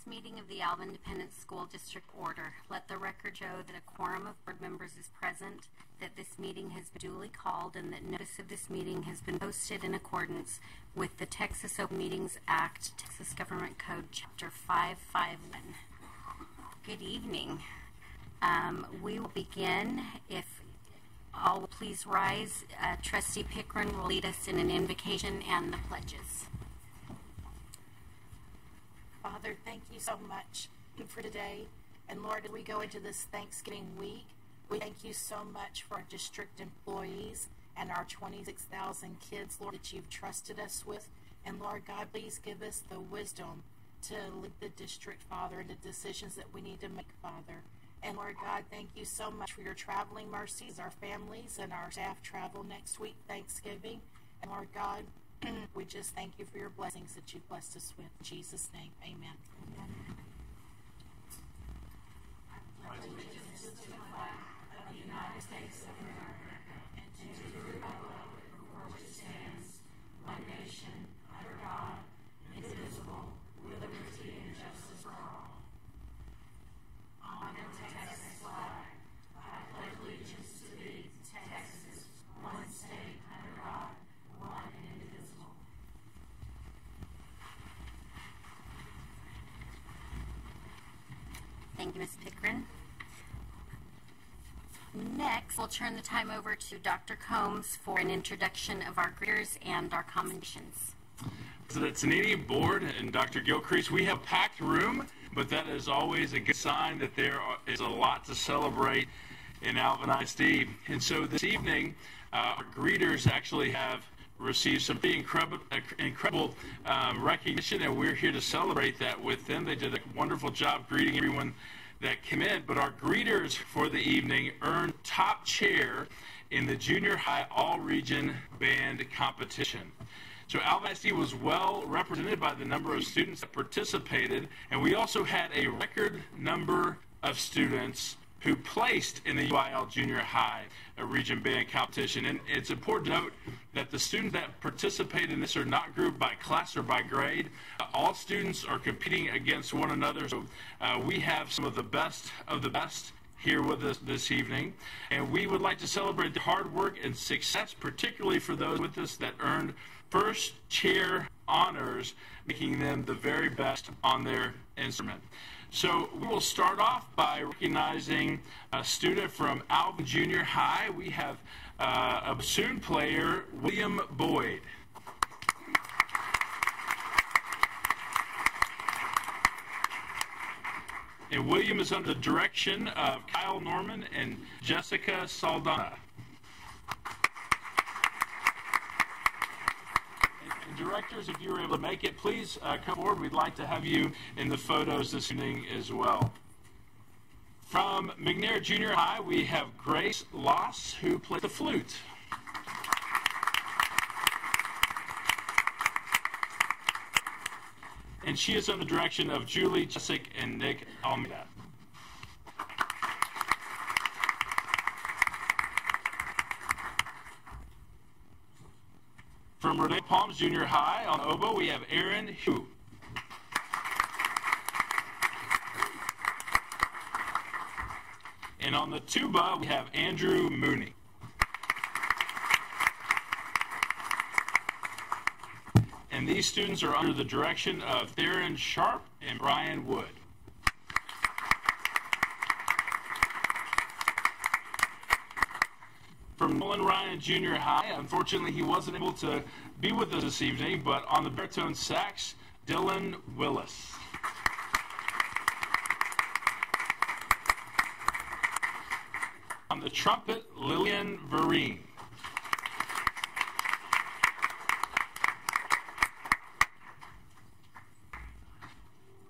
meeting of the Alvin Independent School District order. Let the record show that a quorum of board members is present, that this meeting has been duly called, and that notice of this meeting has been posted in accordance with the Texas Open Meetings Act, Texas Government Code, Chapter 551. Good evening. We will begin. If all will please rise. Trustee Pickren will lead us in an invocation and the pledges. Father, thank you so much for today. And Lord, as we go into this Thanksgiving week, we thank you so much for our district employees and our 26,000 kids, Lord, that you've trusted us with. And Lord God, please give us the wisdom to lead the district, Father, into decisions that we need to make, Father. And Lord God, thank you so much for your traveling mercies, our families and our staff travel next week, Thanksgiving. And Lord God, we just thank you for your blessings that you've blessed us with. In Jesus' name, amen. I pledge allegiance to the flag of the United States of America and to the republic for which it stands, one nation, under God, indivisible, with liberty and justice for all. On the Texas flag, I pledge allegiance to thee, Texas, one state, under God, one and indivisible. Thank you, Ms. Pickren. Next, we'll turn the time over to Dr. Combs for an introduction of our greeters and our commendations. So the Tanini board and Dr. Gilcrease, we have a packed room, but that is always a good sign that there is a lot to celebrate in Alvin ISD. And so this evening, our greeters actually have received some pretty incredible recognition, and we're here to celebrate that with them. They did a wonderful job greeting everyone that came in, but our greeters for the evening earned top chair in the junior high all-region band competition. So Alvin ISD was well represented by the number of students that participated, and we also had a record number of students who placed in the UIL Junior High Region Band Competition. And it's important to note that the students that participate in this are not grouped by class or by grade. All students are competing against one another. So we have some of the best here with us this evening. And we would like to celebrate the hard work and success, particularly for those with us that earned first chair honors, making them the very best on their instrument. So we will start off by recognizing a student from Alvin Junior High. We have a bassoon player, William Boyd. And William is under the direction of Kyle Norman and Jessica Saldana. Directors, if you were able to make it, please come forward. We'd like to have you in the photos this evening as well. From McNair Junior High, we have Grace Loss, who plays the flute. And she is under the direction of Julie Jessic and Nick Almeida. From Rodeo Palms Junior High on oboe, we have Aaron Hugh. And on the tuba, we have Andrew Mooney. And these students are under the direction of Theron Sharp and Brian Wood. From Nolan Ryan Junior High, unfortunately he wasn't able to be with us this evening, but on the baritone sax, Dylan Willis. On the trumpet, Lillian Vereen.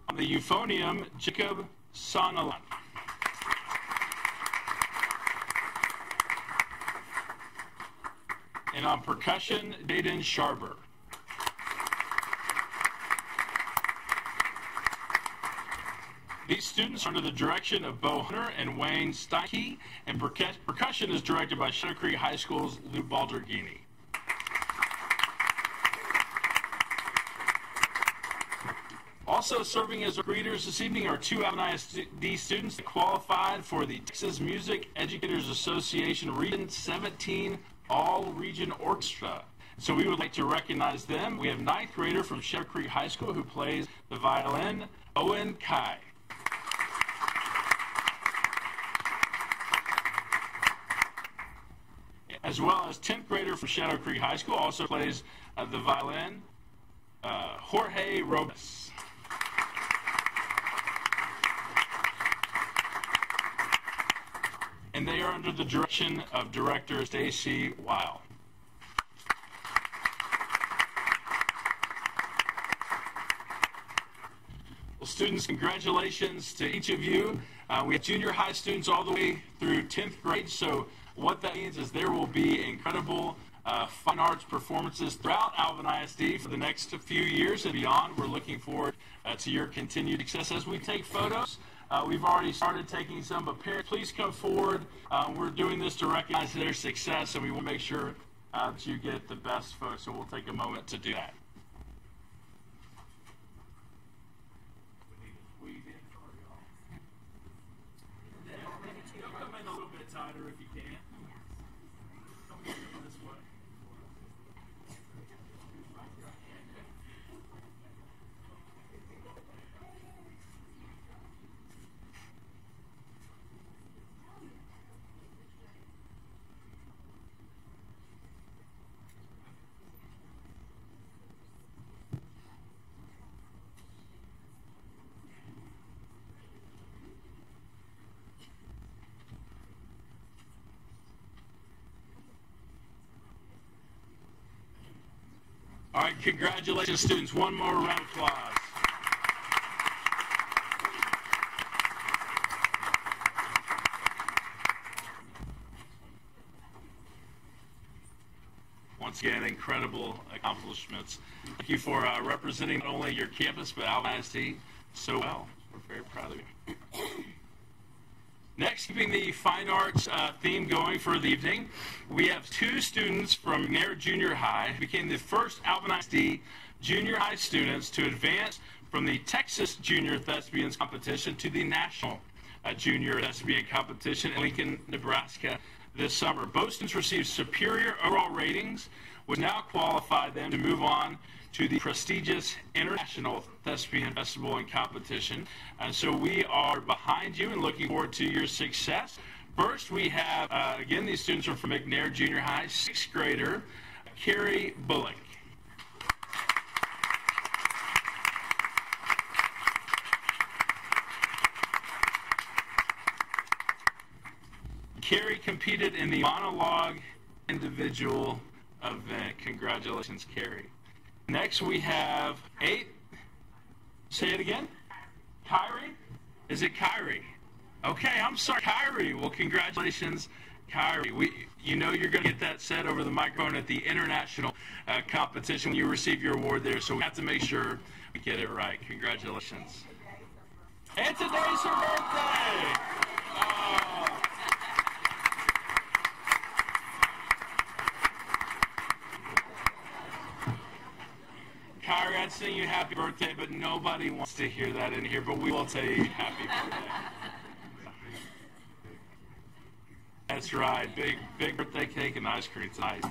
On the euphonium, Jacob Sonalan. And on percussion, Dayton Sharber. These students are under the direction of Bo Hunter and Wayne Steinke, and percussion is directed by Shadow Creek High School's Lou Balderghini. Also serving as greeters this evening are two Alvin ISD students that qualified for the Texas Music Educators Association Region 17 All-Region Orchestra. So we would like to recognize them. We have ninth grader from Shadow Creek High School who plays the violin, Owen Kai. As well as 10th grader from Shadow Creek High School also plays the violin, Jorge Robes. And they are under the direction of Director Stacy Weil. Well, students, congratulations to each of you. We have junior high students all the way through 10th grade, so what that means is there will be incredible fine arts performances throughout Alvin ISD for the next few years and beyond. We're looking forward to your continued success as we take photos. We've already started taking some, but parents, please come forward. We're doing this to recognize their success, and we want to make sure that you get the best photos, so we'll take a moment to do that. Come in a little bit tighter if you can. Come this way. All right, congratulations, students. One more round of applause. Once again, incredible accomplishments. Thank you for representing not only your campus, but Alvin ISD so well. We're very proud of you. Next, keeping the fine arts theme going for the evening, we have two students from McNair Junior High who became the first Alvin ISD junior high students to advance from the Texas Junior Thespians Competition to the National Junior Thespian Competition in Lincoln, Nebraska this summer. Both students received superior overall ratings, which now qualify them to move on to the prestigious International Thespian Festival and Competition. So we are behind you and looking forward to your success. First, we have, again, these students are from McNair Junior High, sixth grader, Carrie Bullock. Carrie competed in the monologue individual event. Congratulations, Carrie. Next, we have eight. Say it again. Kyrie? Is it Kyrie? Okay, I'm sorry, Kyrie. Well, congratulations, Kyrie. You know you're going to get that set over the microphone at the international competition when you receive your award there, so we have to make sure we get it right. Congratulations. And today's her birthday. Kyrie, I'd sing you happy birthday, but nobody wants to hear that in here, but we will tell you happy birthday. That's right. Big birthday cake and ice cream tonight.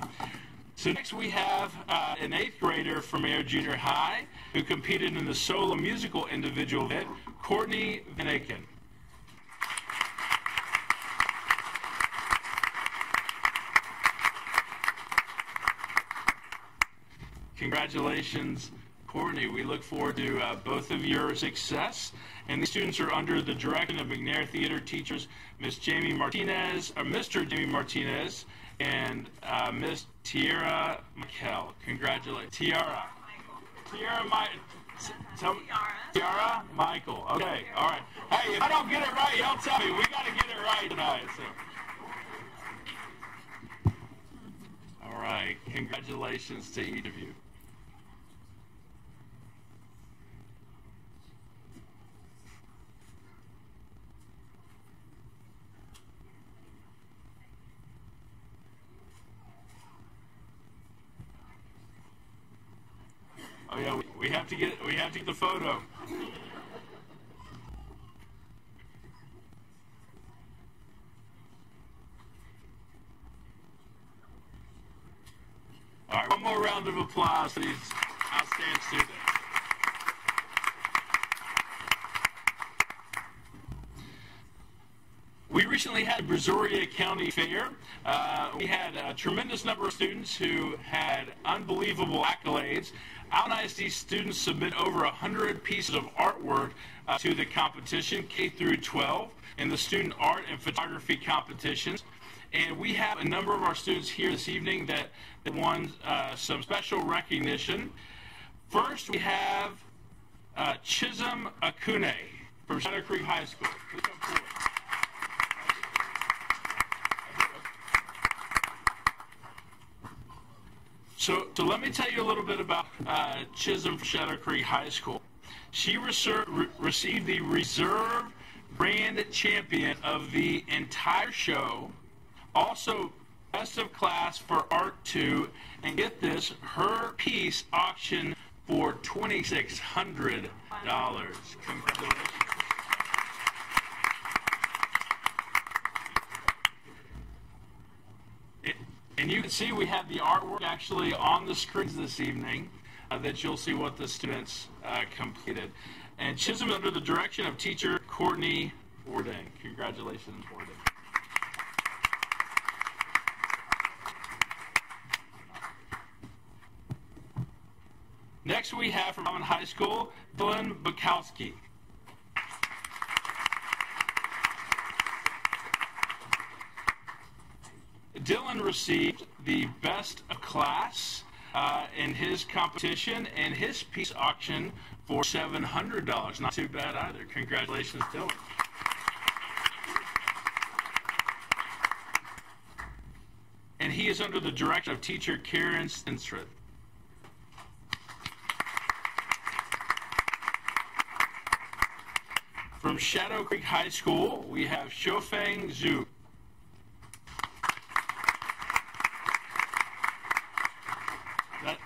So next we have an eighth grader from Air Junior High who competed in the solo musical individual event, Courtney Van Aken. Congratulations, Courtney. We look forward to both of your success. And these students are under the direction of McNair Theater teachers, Miss Jamie Martinez, or Mr. Jamie Martinez, and Miss Tiara Michael. Congratulations. Tiara. Tiara Michael. Okay, all right. Hey, if I don't get it right, y'all tell me. We got to get it right tonight. So. All right. Congratulations to each of you. Oh yeah, we have to get the photo. All right, one more round of applause for these outstanding students. We recently had Brazoria County Fair. We had a tremendous number of students who had unbelievable accolades. Alvin ISD students submit over 100 pieces of artwork to the competition, K through 12, in the student art and photography competitions. And we have a number of our students here this evening that won some special recognition. First, we have Chisholm Akune from Shadow Creek High School. Please come forward. So let me tell you a little bit about Chisholm from Shadow Creek High School. She received the Reserve Grand Champion of the entire show, also Best of Class for Art 2, and get this, her piece auctioned for $2,600. Congratulations. And you can see we have the artwork actually on the screens this evening that you'll see what the students completed. And Chisholm under the direction of teacher Courtney Borden. Congratulations, Borden. Next we have from Alvin High School, Dylan Bukowski. Dylan received the Best of Class in his competition, and his piece auctioned for $700. Not too bad either. Congratulations, Dylan. And he is under the direction of teacher Karen Stenstreth. From Shadow Creek High School, we have Shofeng Zhu.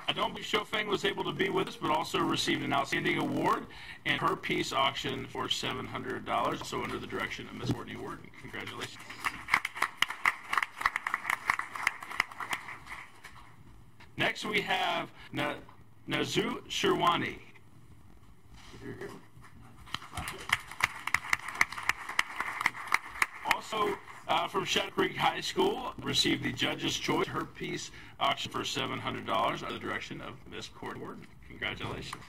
I don't believe Shofeng was able to be with us, but also received an outstanding award, and her piece auctioned for $700, also under the direction of Ms. Courtney Warden. Congratulations. Next we have Nazu Sherwani. Also from Shadow Creek High School, received the Judge's Choice. Her piece auctioned for $700 under the direction of Ms. Courtney Warden. Congratulations.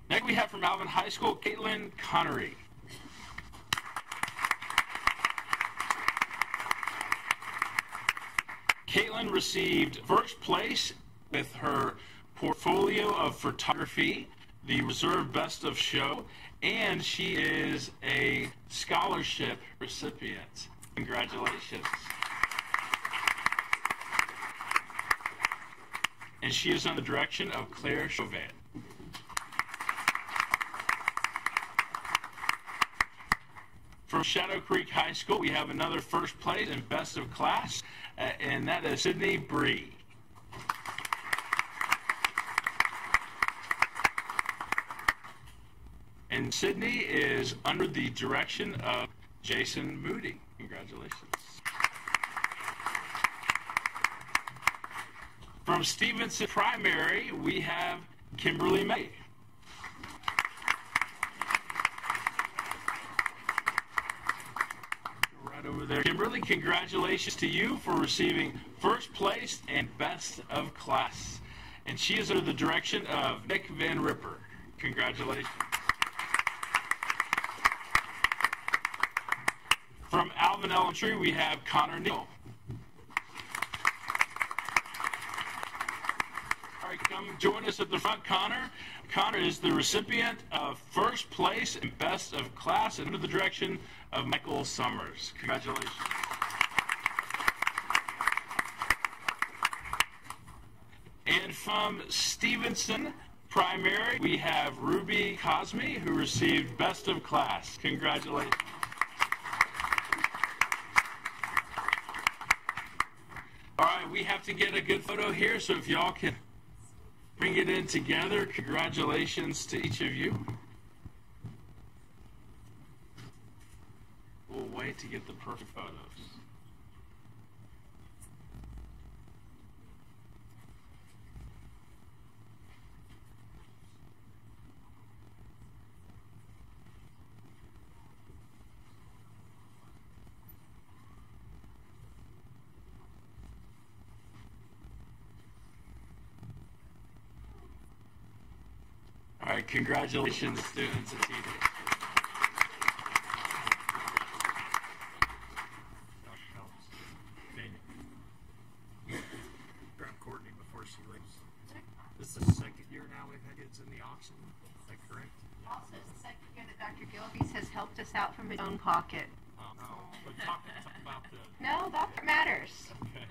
Next we have from Alvin High School, Caitlin Connery. Caitlin received first place with her portfolio of photography, the Reserve Best of Show, and she is a scholarship recipient. Congratulations. And she is under the direction of Claire Chauvin. From Shadow Creek High School, we have another first place and best of class, and that is Sydney Bree. And Sydney is under the direction of Jason Moody. Congratulations. From Stevenson Primary, we have Kimberly May. Right over there. Kimberly, congratulations to you for receiving first place and best of class. And she is under the direction of Nick Van Ripper. Congratulations. From Alvin Elementary, we have Connor Neal. All right, come join us at the front, Connor. Connor is the recipient of first place and best of class under the direction of Michael Summers. Congratulations. And from Stevenson Primary, we have Ruby Cosme, who received best of class. Congratulations. All right, we have to get a good photo here, so if y'all can bring it in together, congratulations to each of you. We'll wait to get the perfect photos. All right, congratulations, students. It's easy. Grab Courtney before she leaves. This is the second year now we've had kids in the auction. Is that correct? Also, it's the second year that Dr. Gilbey's has helped us out from his own pocket. Oh, no. But talk about the... No, doctor matters. Okay.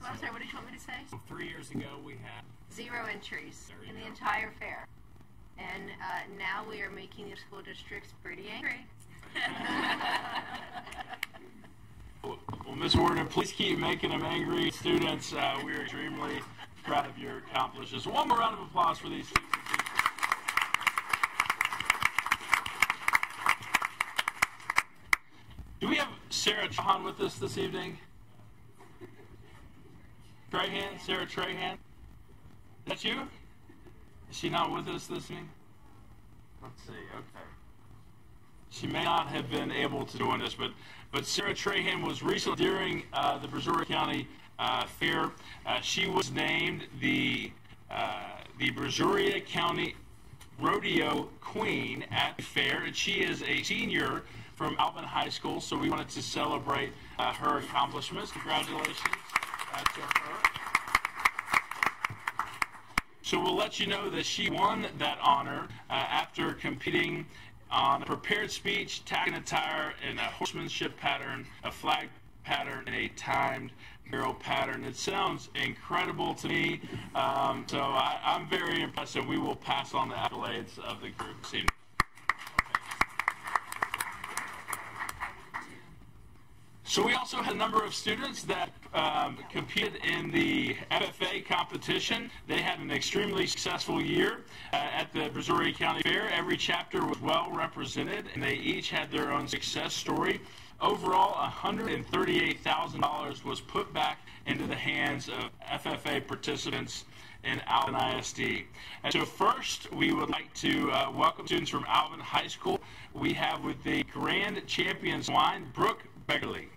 Well, I'm sorry, what did you want me to say? So 3 years ago we had... 0 entries There you in the go. entire fair. And now we are making the school districts pretty angry. Well, Ms. Warden, please keep making them angry. Students, we are extremely proud of your accomplishments. One more round of applause for these students. Do we have Sarah Trahan with us this evening? Trahan? Sarah Trahan? Is that you? Is she not with us this evening? Let's see, okay. She may not have been able to join us, but Sarah Trahan was recently during the Brazoria County Fair. She was named the Brazoria County Rodeo Queen at the fair, and she is a senior from Alvin High School, so we wanted to celebrate her accomplishments. Congratulations to her. So we'll let you know that she won that honor after competing on a prepared speech, tack and attire, and a horsemanship pattern, a flag pattern, and a timed barrel pattern. It sounds incredible to me, so I'm very impressed, and we will pass on the accolades of the group this evening. So we also had a number of students that competed in the FFA competition. They had an extremely successful year at the Brazoria County Fair. Every chapter was well represented, and they each had their own success story. Overall, $138,000 was put back into the hands of FFA participants in Alvin ISD. And so first, we would like to welcome students from Alvin High School. We have with the Grand Champions line, Brooke Beggerly.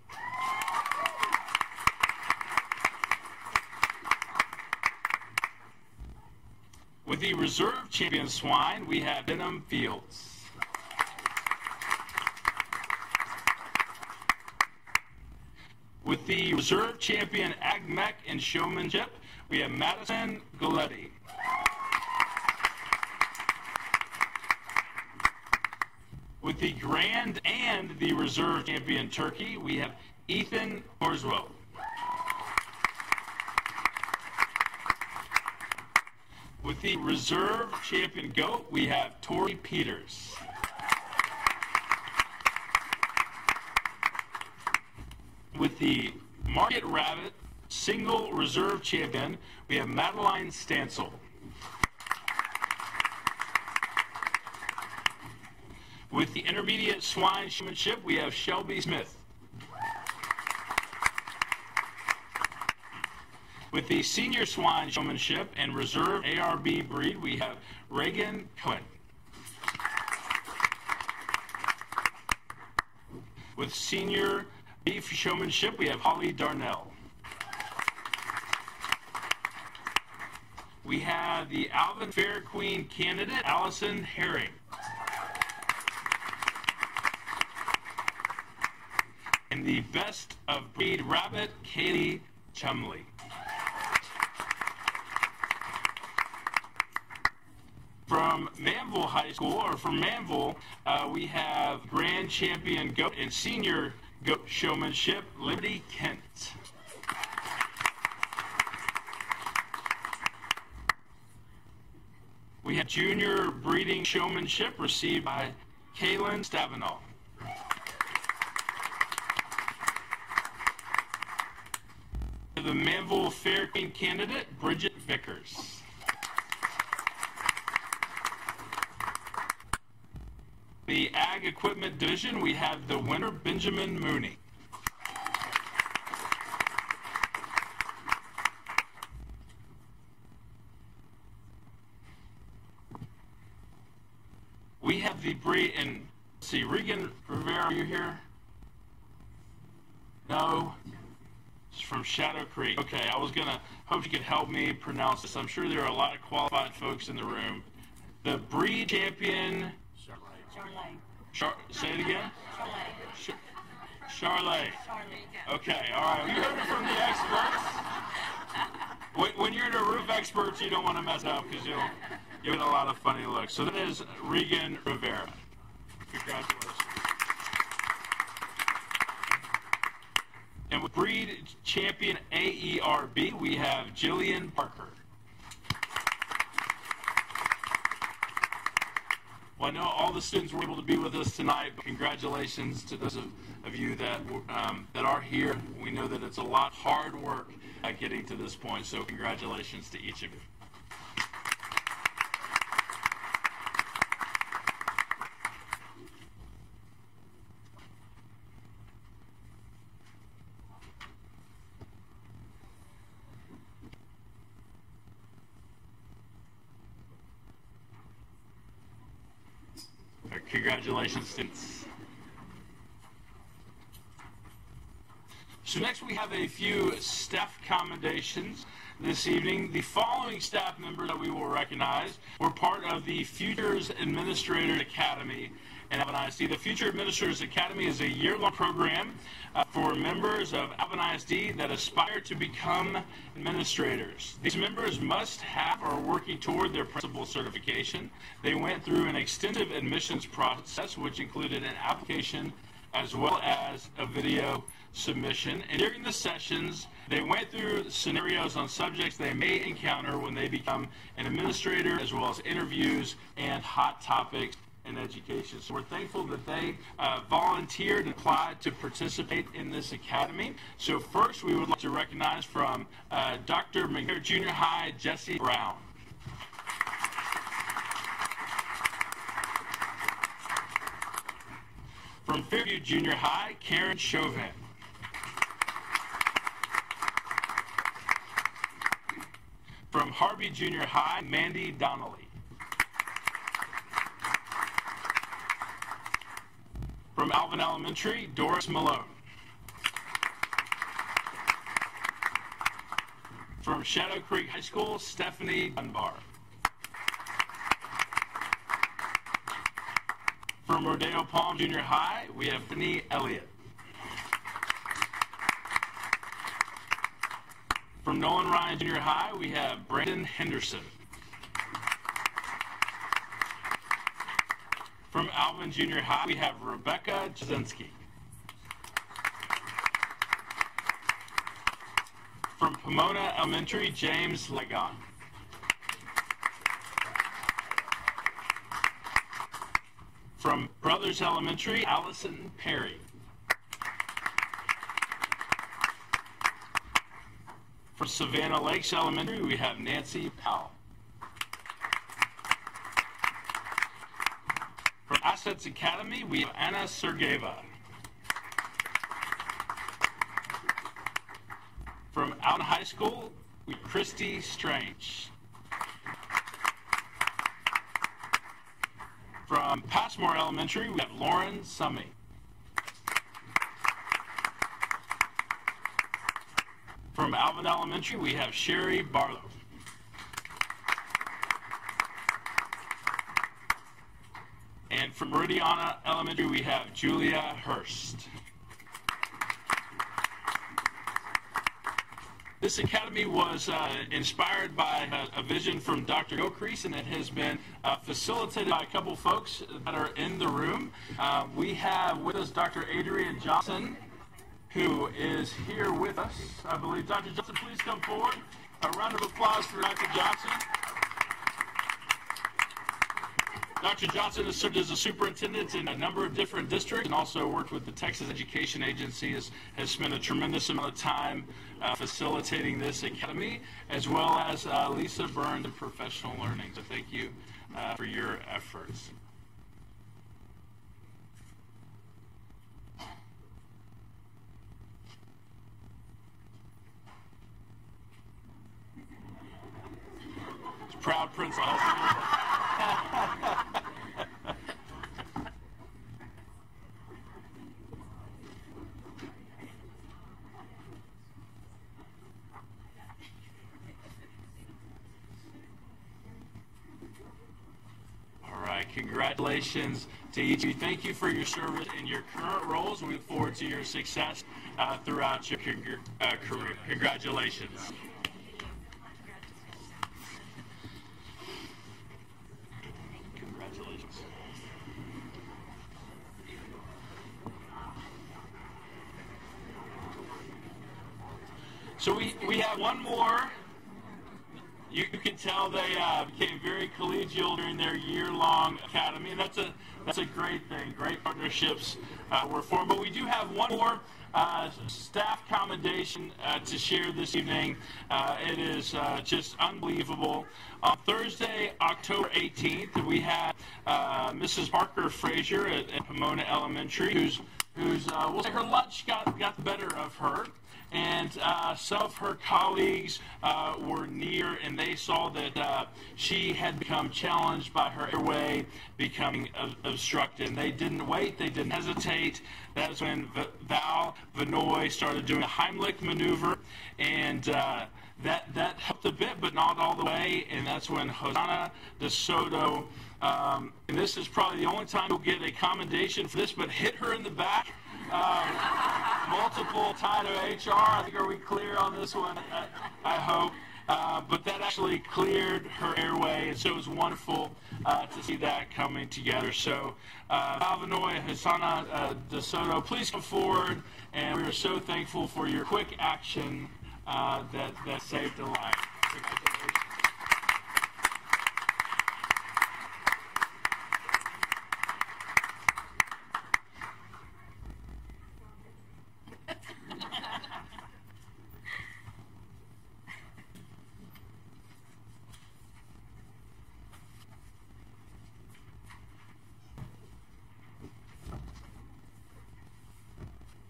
With the Reserve Champion swine, we have Denham Fields. With the Reserve Champion Agmech and Showmanship, we have Madison Galletti. With the Grand and the Reserve Champion Turkey, we have Ethan Horswell. With the Reserve Champion Goat, we have Tori Peters. With the Market Rabbit Single Reserve Champion, we have Madeline Stansel. With the Intermediate Swine Showmanship, we have Shelby Smith. With the Senior Swine Showmanship and Reserve ARB breed, we have Reagan Cohen. With Senior Beef Showmanship, we have Holly Darnell. We have the Alvin Fair Queen candidate, Allison Herring. And the Best of Breed Rabbit, Kaylee Chumley. From Manville High School, or from Manville, we have Grand Champion Goat and Senior Goat Showmanship, Liberty Kent. We have Junior Breeding Showmanship received by Kaylin Stavenall. the Manville Fair Queen candidate, Bridget Vickers. The Ag Equipment Division, we have the winner, Benjamin Mooney. We have the breed, and let's see, Regan Rivera, are you here? No? It's from Shadow Creek. Okay, I was going to hope you could help me pronounce this. I'm sure there are a lot of qualified folks in the room. The breed champion... say it again? Charlotte. Okay, all right. You heard it from the experts. When you're the roof experts, you don't want to mess up because you'll get a lot of funny looks. So that is Regan Rivera. Congratulations. And with breed champion AERB, we have Jillian Parker. Well, I know all the students were able to be with us tonight, but congratulations to those of you that are here. We know that it's a lot of hard work getting to this point, so congratulations to each of you. Congratulations, students. So next we have a few staff commendations this evening. The following staff members that we will recognize were part of the Futures Administrators Academy in Alvin ISD. The Future Administrators Academy is a year-long program for members of Alvin ISD that aspire to become administrators. These members must have or are working toward their principal certification. They went through an extensive admissions process, which included an application as well as a video submission. And during the sessions, they went through scenarios on subjects they may encounter when they become an administrator, as well as interviews and hot topics in education. So we're thankful that they volunteered and applied to participate in this academy. So first, we would like to recognize from Dr. McGirt Junior High, Jesse Brown. From Fairview Junior High, Karen Chauvin. From Harvey Junior High, Mandy Donnelly. From Alvin Elementary, Doris Malone. From Shadow Creek High School, Stephanie Dunbar. From Rodeo Palm Junior High, we have Brittany Elliott. From Nolan Ryan Junior High, we have Brandon Henderson. From Alvin Junior High, we have Rebecca Jasinski. From Pomona Elementary, James Legon. From Brothers Elementary, Allison Perry. For Savannah Lakes Elementary, we have Nancy Powell. From Assets Academy, we have Anna Sergeva. From Alvin High School, we have Christy Strange. From Passmore Elementary, we have Lauren Summey. From Alvin Elementary, we have Sherry Barlow. And from Meridiana Elementary, we have Julia Hurst. This academy was inspired by a vision from Dr. Gilcrease, and it has been facilitated by a couple folks that are in the room. We have with us Dr. Adrian Johnson, who is here with us, I believe. Dr. Johnson, please come forward. A round of applause for Dr. Johnson. Dr. Johnson has served as a superintendent in a number of different districts and also worked with the Texas Education Agency, has spent a tremendous amount of time facilitating this academy, as well as Lisa Burns in professional learning. So thank you for your efforts. Proud princess. All right, congratulations to each of you. Thank you for your service in your current roles. We look forward to your success throughout your career. Congratulations. So we have one more. You can tell they became very collegial during their year-long academy, and that's a great thing. Great partnerships were formed. But we do have one more staff commendation to share this evening. It is just unbelievable. On Thursday, October 18th, we had Mrs. Parker Frazier at Pomona Elementary, who's we'll say her lunch got the better of her. And some of her colleagues were near, and they saw that she had become challenged by her airway becoming obstructed. And they didn't wait. They didn't hesitate. That's when Val Vanoy started doing a Heimlich maneuver, and that helped a bit, but not all the way. And that's when Hosanna DeSoto, and this is probably the only time you'll get a commendation for this, but hit her in the back. Multiple tied to HR. I think, are we clear on this one? I hope. But that actually cleared her airway, and so it was wonderful to see that coming together. So, Alvin Hosanna DeSoto, please come forward, and we are so thankful for your quick action that saved a life. Congratulations.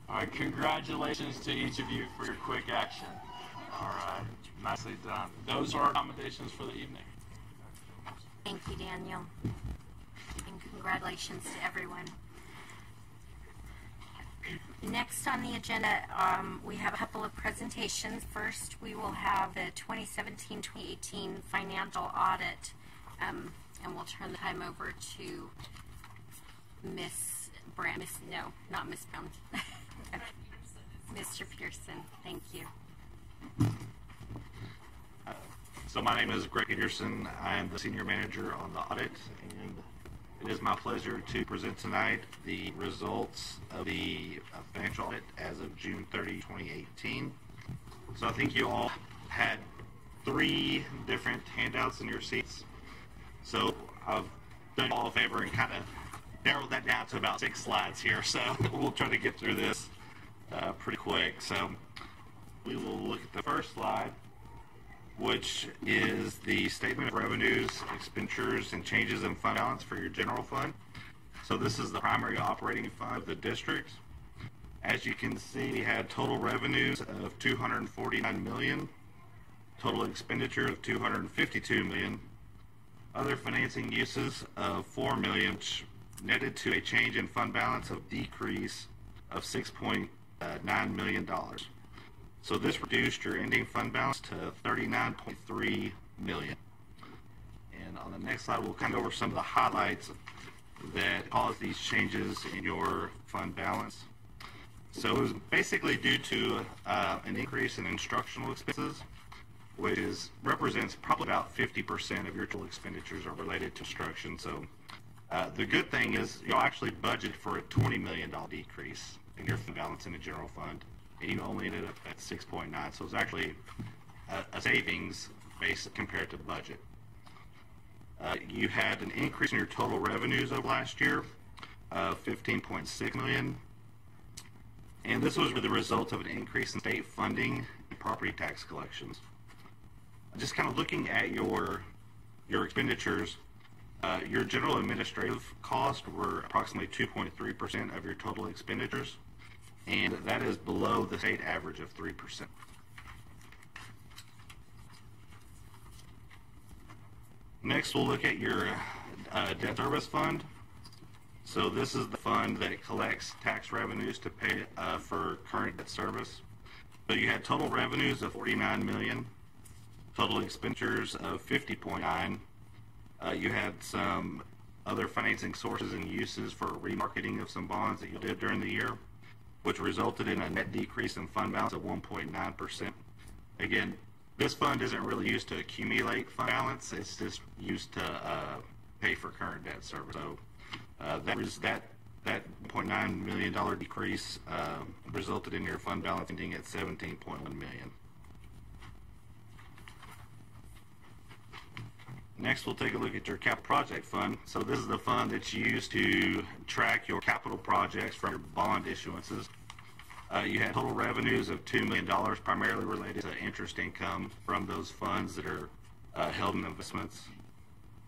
All right, congratulations to each of you for your quick action. All right, nicely done. Those are our accommodations for the evening. Thank you, Daniel. And congratulations to everyone. Next on the agenda, we have a couple of presentations. First, we will have the 2017-2018 financial audit, and we'll turn the time over to Miss Brown. No, not Miss Brown. Mr. Pearson, thank you. So my name is Greg Peterson. I am the Senior Manager on the audit, and it is my pleasure to present tonight the results of the financial audit as of June 30, 2018. So I think you all had 3 different handouts in your seats. So I've done you all a favor and kind of narrowed that down to about 6 slides here. So we'll try to get through this pretty quick. So we will look at the first slide, which is the statement of revenues, expenditures, and changes in fund balance for your general fund. So this is the primary operating fund of the district. As you can see, we had total revenues of $249 million, total expenditures of $252 million, other financing uses of $4 million, which netted to a change in fund balance of decrease of $6.9 million. So this reduced your ending fund balance to $39.3 million. And on the next slide, we'll kind of go over some of the highlights that caused these changes in your fund balance. So it was basically due to an increase in instructional expenses, which represents probably about 50% of your total expenditures are related to instruction. So the good thing is you'll actually budget for a $20 million decrease in your fund balance in the general fund, and you only ended up at 6.9. So it's actually a savings based compared to budget. You had an increase in your total revenues over last year of $15.6 million. And this was the result of an increase in state funding and property tax collections. Just kind of looking at your expenditures, your general administrative costs were approximately 2.3% of your total expenditures, and that is below the state average of 3%. Next, we'll look at your debt service fund. So this is the fund that collects tax revenues to pay for current debt service. So you had total revenues of $49 million, total expenditures of $50.9 million. You had some other financing sources and uses for remarketing of some bonds that you did during the year, which resulted in a net decrease in fund balance of 1.9%. Again, this fund isn't really used to accumulate fund balance. It's just used to pay for current debt service. So that $0.9 million decrease resulted in your fund balance ending at $17.1 million. Next, we'll take a look at your capital project fund. So this is the fund that's used to track your capital projects from your bond issuances. You had total revenues of $2 million, primarily related to interest income from those funds that are held in investments.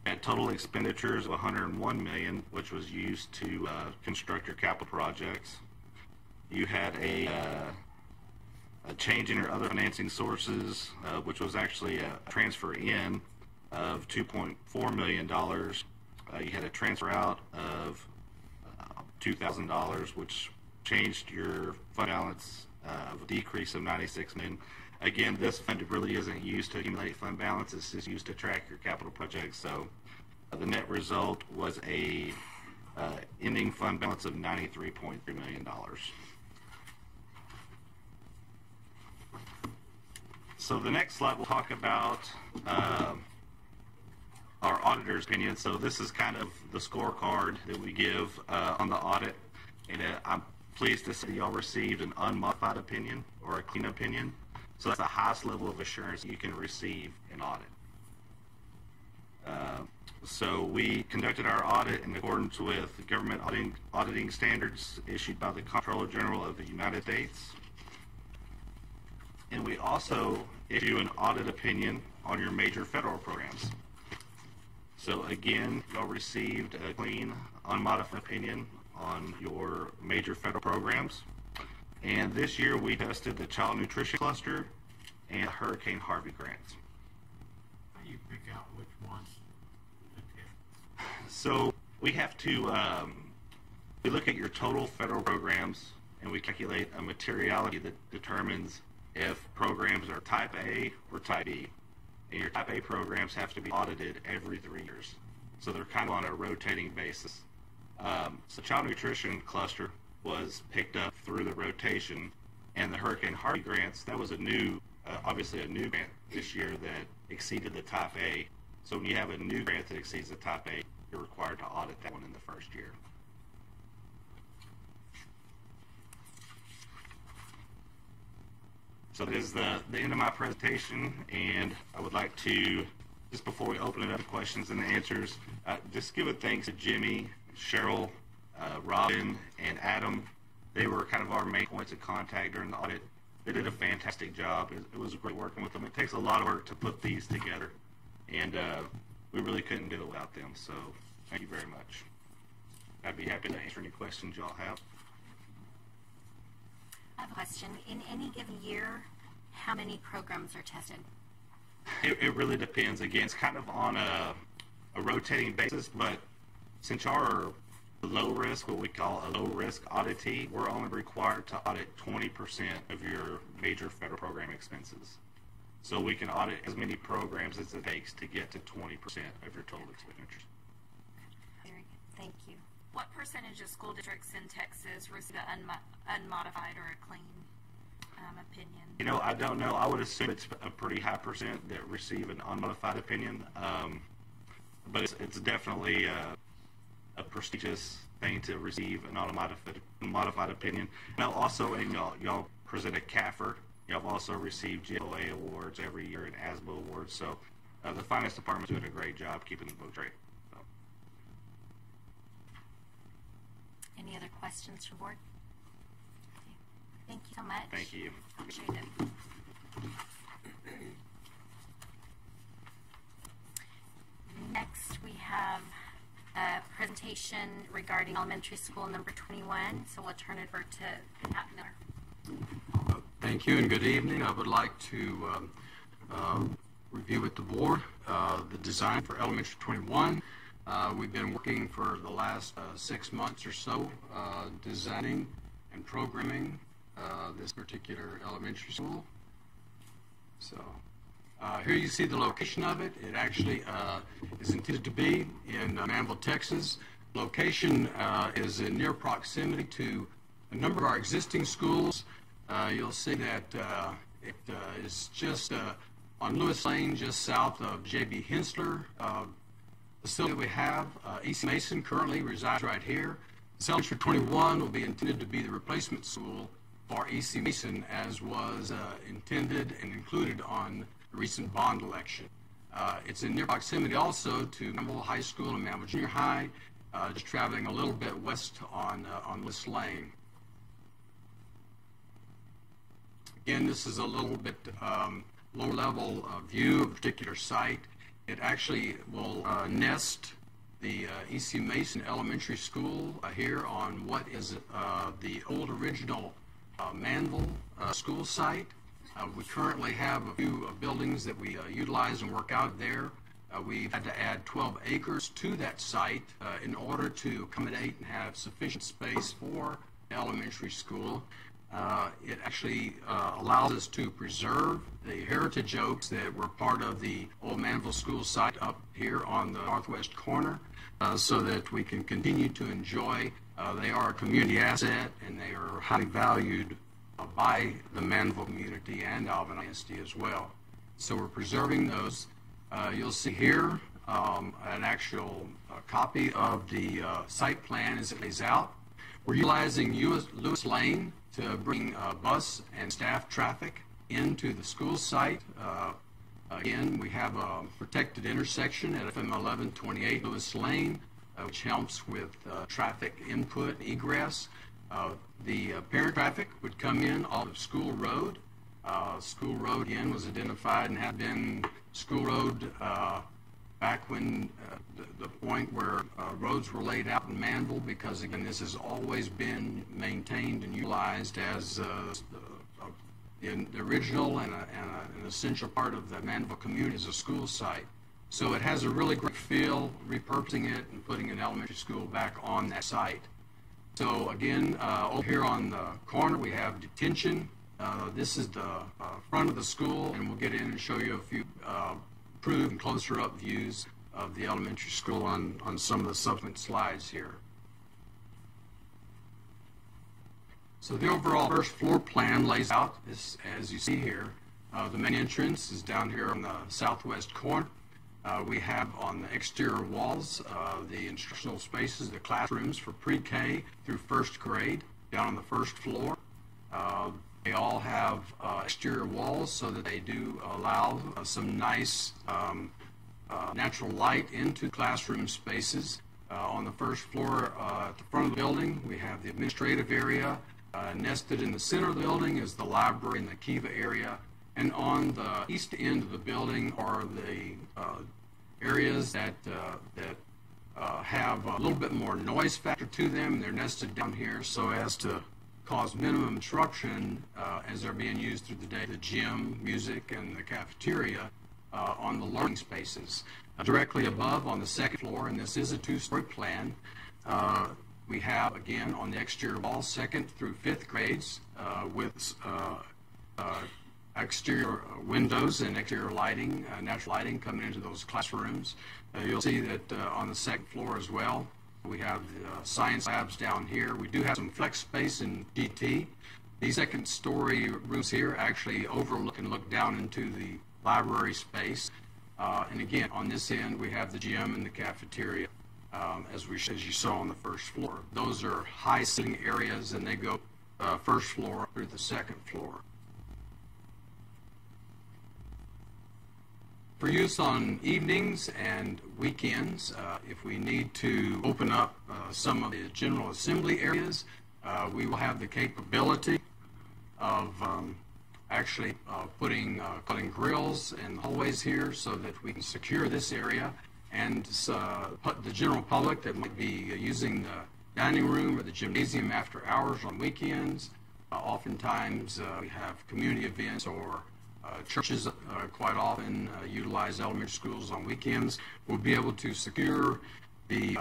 You had total expenditures of $101 million, which was used to construct your capital projects. You had a change in your other financing sources, which was actually a transfer in of $2.4 million. You had a transfer out of $2,000, which changed your fund balance of a decrease of $96 million. Again, this fund really isn't used to accumulate fund balance. It's just used to track your capital projects. So the net result was a ending fund balance of $93.3 million. So the next slide, we'll talk about our auditor's opinion. So this is kind of the scorecard that we give on the audit. And I'm pleased to say y'all received an unmodified opinion or a clean opinion. So that's the highest level of assurance you can receive in audit. So we conducted our audit in accordance with government auditing standards issued by the Comptroller General of the United States. And we also issue an audit opinion on your major federal programs. So again, y'all received a clean, unmodified opinion on your major federal programs. And this year we tested the Child Nutrition Cluster and Hurricane Harvey grants. How do you pick out which ones to pick? So we have to, we look at your total federal programs and we calculate a materiality that determines if programs are type A or type B. And your type A programs have to be audited every 3 years. So they're kind of on a rotating basis. So Child Nutrition Cluster was picked up through the rotation, and the Hurricane Harvey grants, that was a new, obviously a new grant this year that exceeded the type A. So when you have a new grant that exceeds the type A, you're required to audit that one in the first year. So that is the end of my presentation, and I would like to, just before we open it up to questions and answers, just give a thanks to Jimmy, Cheryl, Robin, and Adam. They were kind of our main points of contact during the audit. They did a fantastic job. It was great working with them. It takes a lot of work to put these together, and we really couldn't do it without them. So thank you very much. I'd be happy to answer any questions y'all have. I have a question. In any given year, how many programs are tested? It really depends. Again, it's kind of on a rotating basis, but since y'all are low risk, what we call a low risk auditee, we're only required to audit 20% of your major federal program expenses. So we can audit as many programs as it takes to get to 20% of your total expenditures. Very good. Thank you. What percentage of school districts in Texas receive an unmodified or a clean opinion? You know, I don't know. I would assume it's a pretty high percent that receive an unmodified opinion, but it's definitely a prestigious thing to receive an unmodified opinion. Now, also, and y'all present a CAFR. Y'all have also received GLA awards every year and ASBO awards. So the finance department's doing a great job keeping the books straight. So. Any other questions for board? Okay. Thank you so much. Thank you. Appreciate it. Next, we have a presentation regarding elementary school number 21. So we'll turn it over to Pat Miller. Thank you and good evening. I would like to review with the board the design for elementary 21. We've been working for the last 6 months or so designing and programming this particular elementary school. So here you see the location of it. It actually is intended to be in Manville, Texas. Location is in near proximity to a number of our existing schools. You'll see that it is just on Lewis Lane, just south of J.B. Hensler. Facility we have, E.C. Mason currently resides right here. This elementary 21 will be intended to be the replacement school for E.C. Mason, as was intended and included on the recent bond election. It's in near proximity also to Manville High School and Manville Junior High, just traveling a little bit west on Lewis Lane. Again, this is a little bit lower level view of a particular site. It actually will nest the E.C. Mason Elementary School here on what is the old original Manville school site. We currently have a few buildings that we utilize and work out there. We've had to add 12 acres to that site in order to accommodate and have sufficient space for elementary school. It actually allows us to preserve the heritage oaks that were part of the old Manville school site up here on the northwest corner so that we can continue to enjoy. They are a community asset and they are highly valued by the Manville community and Alvin ISD as well. So we're preserving those. You'll see here an actual copy of the site plan as it lays out. We're utilizing Lewis Lane to bring bus and staff traffic into the school site. Again, we have a protected intersection at FM 1128 Lewis Lane, which helps with traffic input and egress. The parent traffic would come in off of School Road. School Road, again, was identified and had been School Road back when the point where roads were laid out in Manville, because again this has always been maintained and utilized as the original and an essential part of the Manville community as a school site. So it has a really great feel, repurposing it and putting an elementary school back on that site. So again, over here on the corner we have detention. This is the front of the school, and we'll get in and show you a few improved and closer up views of the elementary school on some of the subsequent slides here. So the overall first floor plan lays out this, as you see here. The main entrance is down here on the southwest corner. We have on the exterior walls the instructional spaces, the classrooms for pre-K through first grade down on the first floor. They all have exterior walls so that they do allow some nice natural light into classroom spaces. On the first floor at the front of the building, we have the administrative area. Nested in the center of the building is the library and the Kiva area. And on the east end of the building are the areas that have a little bit more noise factor to them. They're nested down here so as to cause minimum disruption as they're being used through the day. The gym, music, and the cafeteria on the learning spaces. Directly above on the second floor, and this is a two-story plan, we have, again, on the exterior wall, 2nd through 5th grades with exterior windows and exterior lighting, natural lighting coming into those classrooms. You'll see that on the second floor as well, we have the science labs down here. We do have some flex space in GT. These second-story rooms here actually overlook and look down into the library space. And again, on this end, we have the gym and the cafeteria, as you saw on the first floor. Those are high sitting areas, and they go first floor through the second floor. for use on evenings and weekends. If we need to open up some of the general assembly areas, we will have the capability of actually putting grills in the hallways here so that we can secure this area, and the general public that might be using the dining room or the gymnasium after hours on weekends. Oftentimes we have community events, or churches quite often utilize elementary schools on weekends. We'll be able to secure the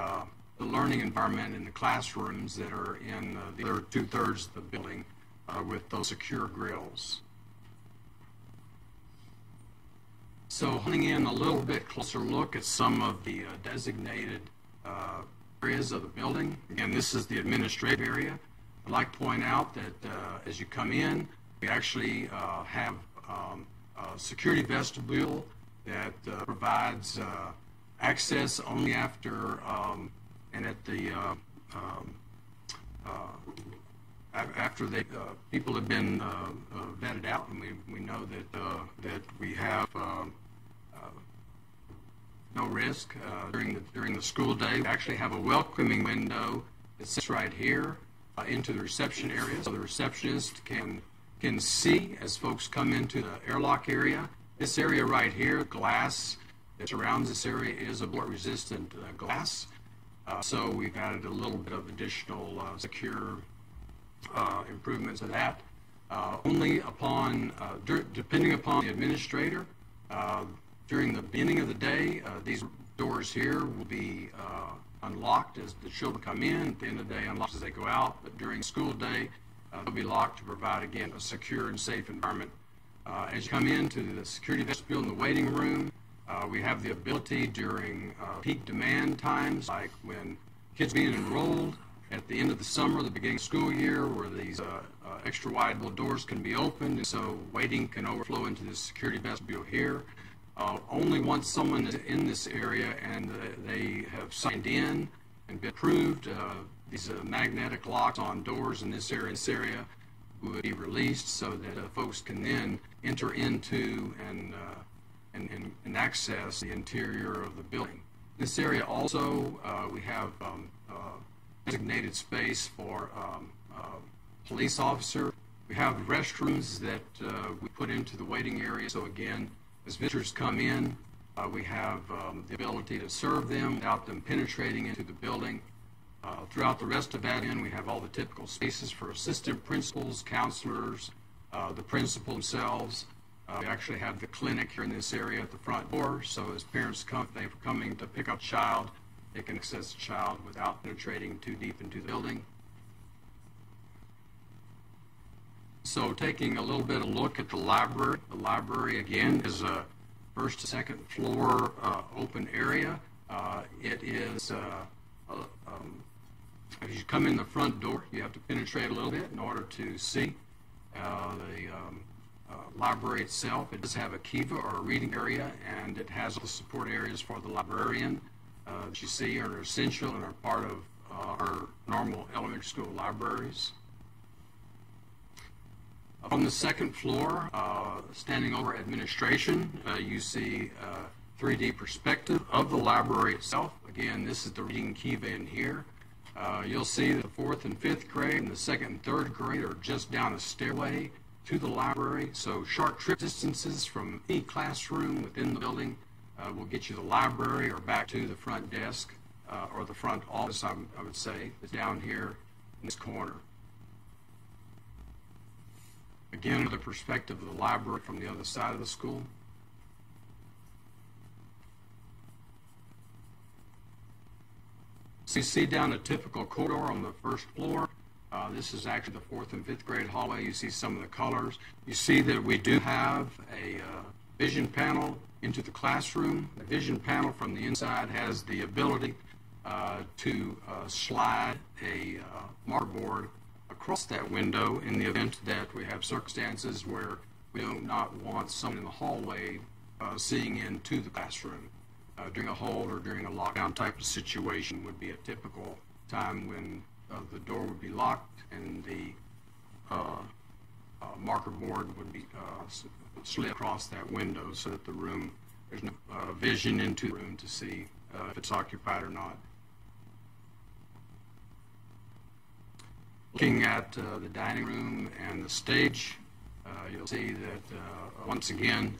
learning environment in the classrooms that are in the other 2/3 of the building with those secure grills. So honing in a little bit closer look at some of the designated areas of the building. Again, this is the administrative area. I'd like to point out that as you come in, we actually have a security vestibule that provides access only after and at the after people have been vetted out, and we know that we have no risk during the school day. We actually have a welcoming window that sits right here into the reception area, so the receptionist can see as folks come into the airlock area. This area right here, glass that surrounds this area, is a bullet-resistant glass. So we've added a little bit of additional secure improvements to that. Only upon, depending upon the administrator, during the beginning of the day, these doors here will be unlocked as the children come in. At the end of the day, unlocked as they go out. But during school day, they'll be locked to provide, again, a secure and safe environment. As you come into the security vestibule in the waiting room, we have the ability during peak demand times, like when kids being enrolled at the end of the summer, the beginning of the school year, where these extra wide doors can be opened, and so waiting can overflow into the security vestibule here. Only once someone is in this area and they have signed in and been approved, these magnetic locks on doors in this area would be released so that folks can then enter into and access the interior of the building. This area also, we have designated space for police officer. We have restrooms that we put into the waiting area, so again, as visitors come in, we have the ability to serve them without them penetrating into the building. Throughout the rest of that we have all the typical spaces for assistant principals, counselors, the principal themselves. We actually have the clinic here in this area at the front door, so as parents come, if they're coming to pick up a child, they can access the child without penetrating too deep into the building. So taking a little bit of a look at the library again is a first to second floor open area. It is, as you come in the front door, you have to penetrate a little bit in order to see the library itself. It does have a kiva, or a reading area, and it has the support areas for the librarian that you see are essential and are part of our normal elementary school libraries. On the second floor, standing over administration, you see a 3D perspective of the library itself. Again, this is the reading kiva in here. You'll see that the 4th and 5th grade and the 2nd and 3rd grade are just down a stairway to the library, so short trip distances from any classroom within the building will get you to the library or back to the front desk or the front office, I would say, is down here in this corner. Again, the perspective of the library from the other side of the school. So you see down a typical corridor on the first floor. This is actually the 4th and 5th grade hallway. You see some of the colors. You see that we do have a vision panel into the classroom. The vision panel from the inside has the ability to slide a marker board across that window in the event that we have circumstances where we do not want someone in the hallway seeing into the classroom. During a hold or during a lockdown type of situation would be a typical time when the door would be locked and the marker board would be slid across that window so that the room there's no vision into the room to see if it's occupied or not. Looking at the dining room and the stage, you'll see that once again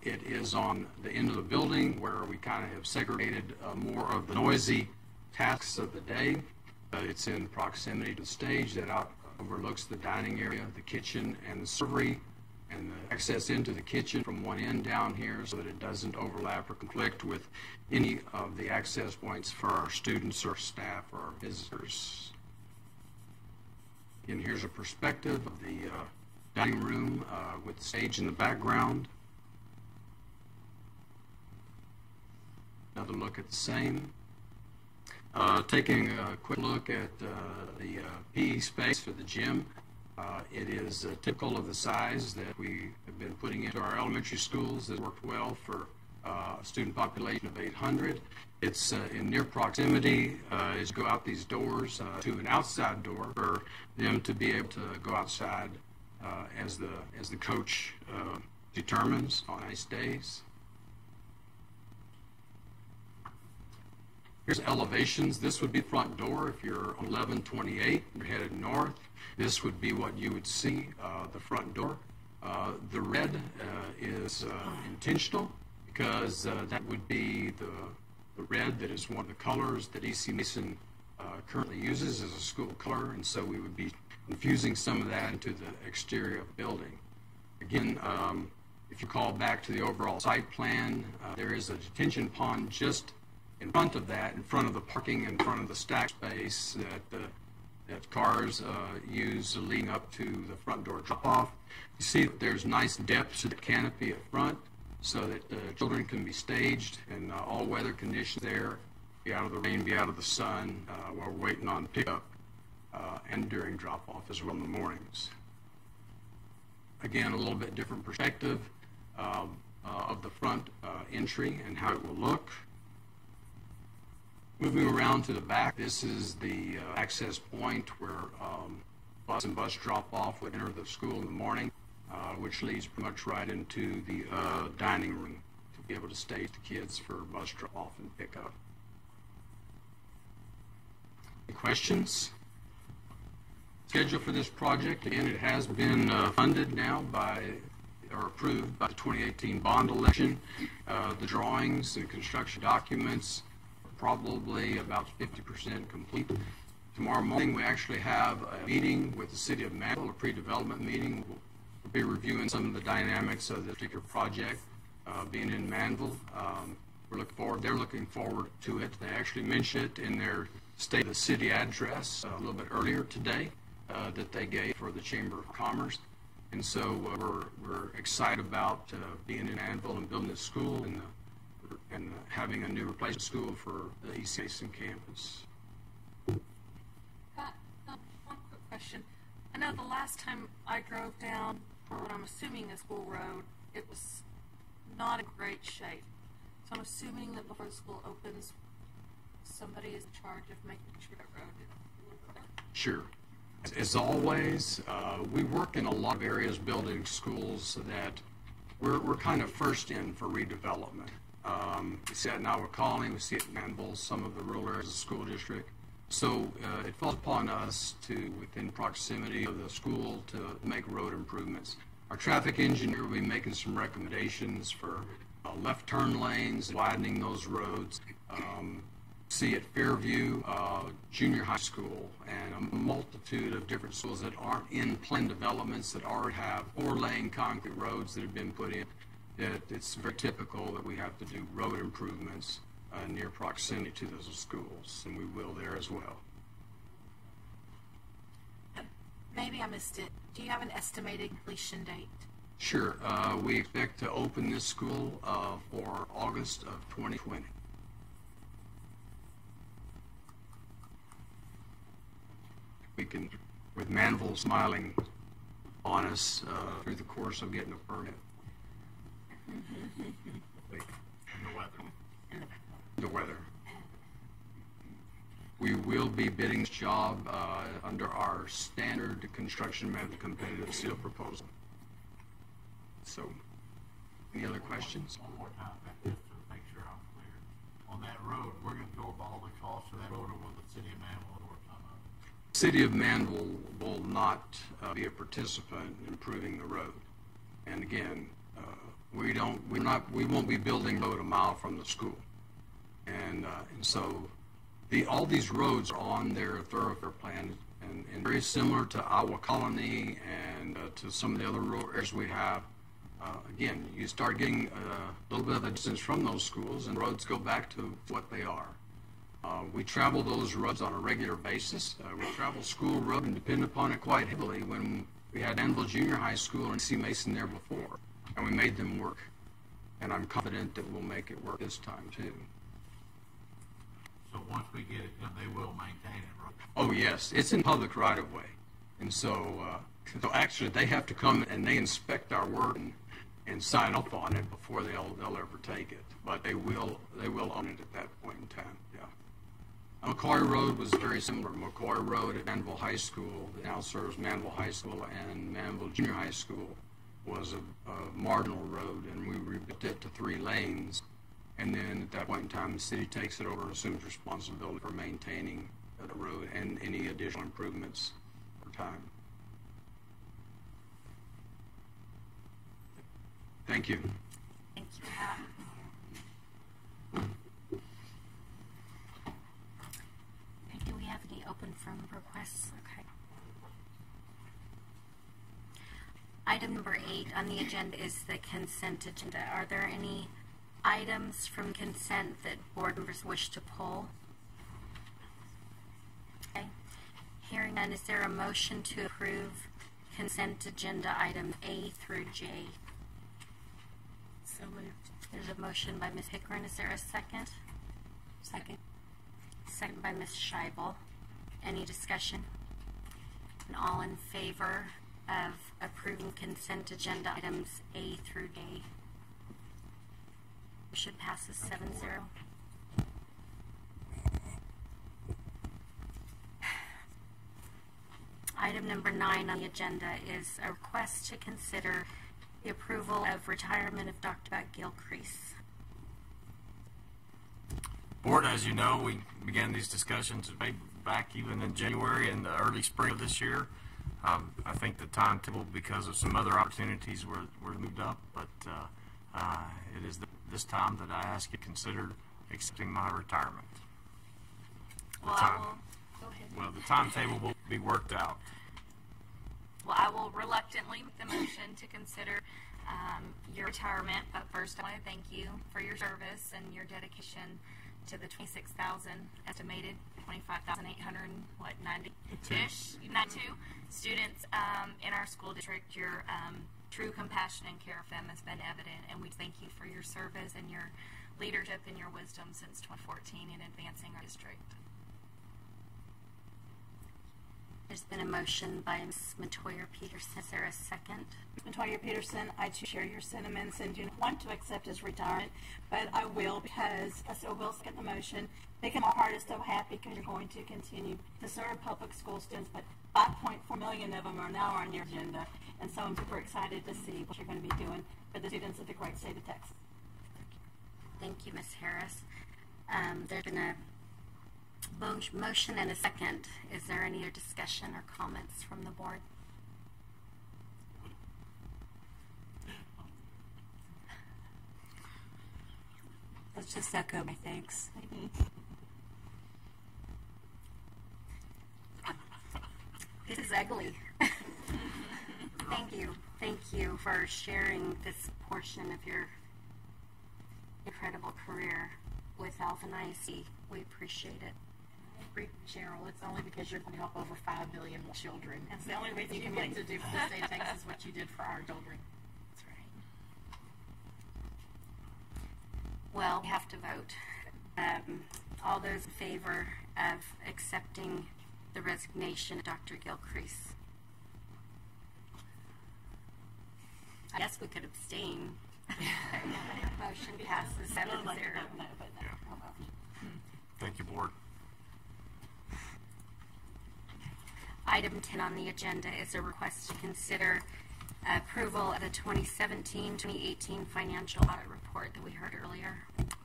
it is on the end of the building where we kind of have segregated more of the noisy tasks of the day. It's in proximity to the stage that overlooks the dining area, the kitchen, and the servery, and the access into the kitchen from one end down here so that it doesn't overlap or conflict with any of the access points for our students or staff or our visitors. Again, here's a perspective of the dining room with the stage in the background. Another look at the same. Taking a quick look at the PE space for the gym. It is typical of the size that we have been putting into our elementary schools. It worked well for a student population of 800. It's in near proximity as you go out these doors to an outside door for them to be able to go outside as the coach determines on ice days. Here's elevations. This would be front door. If you're on 1128, you're headed north. This would be what you would see, the front door. The red is intentional because that would be the red that is one of the colors that EC Mason currently uses as a school color, and so we would be infusing some of that into the exterior of the building. Again, if you call back to the overall site plan, there is a detention pond just in front of that, in front of the parking, in front of the stack space that cars use leading up to the front door drop-off. You see that there's nice depth to the canopy up front so that children can be staged in all weather conditions there, be out of the rain, be out of the sun while we're waiting on pickup and during drop-off as well in the mornings. Again, a little bit different perspective of the front entry and how it will look. Moving around to the back, this is the access point where bus and bus drop-off would enter the school in the morning, which leads pretty much right into the dining room to be able to stage the kids for bus drop-off and pickup. Any questions? Schedule for this project, again, it has been funded now or approved by the 2018 bond election. The drawings and construction documents probably about 50% complete. Tomorrow morning we actually have a meeting with the City of Manville, a pre-development meeting. We'll be reviewing some of the dynamics of the particular project being in Manville. They're looking forward to it. They actually mentioned it in their State of the City address a little bit earlier today that they gave for the Chamber of Commerce. And so we're excited about being in Manville and building this school and having a new replacement school for the East Mason campus. One quick question. I know the last time I drove down what I'm assuming is School Road, it was not in great shape. So I'm assuming that before the school opens, somebody is in charge of making sure that road is a little bit better. Sure. As always, we work in a lot of areas building schools that we're kind of first in for redevelopment. We see it in Iowa Colony, we see it in Manville, some of the rural areas of the school district. So it falls upon us to, within proximity of the school, to make road improvements. Our traffic engineer will be making some recommendations for left turn lanes, widening those roads. See at Fairview Junior High School and a multitude of different schools that aren't in planned developments that already have 4-lane concrete roads that have been put in. That it's very typical that we have to do road improvements near proximity to those schools, and we will there as well. Maybe I missed it. Do you have an estimated completion date? Sure. We expect to open this school for August of 2020. We can, with Manville smiling on us through the course of getting a permit. The weather. We will be bidding this job under our standard construction method competitive seal proposal. So Any other questions? One more time, just to make sure I'm clear. On that road, we're going to absorb all the costs of that road, or will the city of Manville absorb some of it? City of Manville will not be a participant in improving the road. And again, we won't be building road a mile from the school. And so all these roads are on their thoroughfare plan, and very similar to Iowa Colony and to some of the other rural areas we have. Again, you start getting a little bit of a distance from those schools, and roads go back to what they are. We travel those roads on a regular basis. We travel School Road and depend upon it quite heavily when we had Anvil Junior High School and C. Mason there before, and we made them work. And I'm confident that we'll make it work this time, too. So once we get it done, they will maintain it, right? Oh, yes. It's in public right-of-way. And so actually, they have to come and they inspect our work and sign up on it before they'll ever take it. But they will own it at that point in time, yeah. McCoy Road was very similar. McCoy Road at Manville High School, that now serves Manville High School and Manville Junior High School, was a marginal road, and we rebuilt it to 3 lanes. And then at that point in time, the city takes it over and assumes responsibility for maintaining the road and any additional improvements over time. Thank you. Thank you, Pat. Do we have any open forum requests? Okay. Item number 8 on the agenda is the consent agenda. Are there any items from consent that board members wish to pull? Okay. Hearing none, is there a motion to approve consent agenda items A through J? So moved. There's a motion by Ms. Pickering. Is there a second? Second. Second by Ms. Scheibel. Any discussion? And all in favor of approving consent agenda items A through J? Motion passes 7-0. Item number 9 on the agenda is a request to consider the approval of retirement of Dr. Gilcrease. Board, as you know, we began these discussions way back even in January and the early spring of this year. I think the timetable, because of some other opportunities, were moved up, but it is this time that I ask you to consider accepting my retirement. Well, The timetable will be worked out. Well, I will reluctantly make the motion to consider your retirement, but first I want to thank you for your service and your dedication to the 26,000 estimated 25,890-ish, 92 students in our school district. Your true compassion and care of them has been evident, and we thank you for your service and your leadership and your wisdom since 2014 in advancing our district. There's been a motion by Ms. Metoyer-Peterson. Is there a second? Metoyer Peterson, I too share your sentiments and do not want to accept his retirement, but I will because I still will second the motion. Making my heart is so happy because you're going to continue to serve public school students, but 5.4 million of them are now on your agenda, and so I'm super excited to see what you're going to be doing for the students of the great state of Texas. Thank you, Ms. Harris. There's been a motion and a second. Is there any other discussion or comments from the board? Let's just echo my thanks. This is ugly. Thank you. Thank you for sharing this portion of your incredible career with Alvin ISD. We appreciate it. Cheryl, it's only because you're going to help over 5 million children. That's the only reason you can get to do for the state of Texas what you did for our children. That's right. Well, we have to vote. All those in favor of accepting the resignation of Dr. Gilcrease? I guess we could abstain. Motion passes 7-0. Thank you, board. Item 10 on the agenda is a request to consider Approval of the 2017-2018 financial audit report that we heard earlier.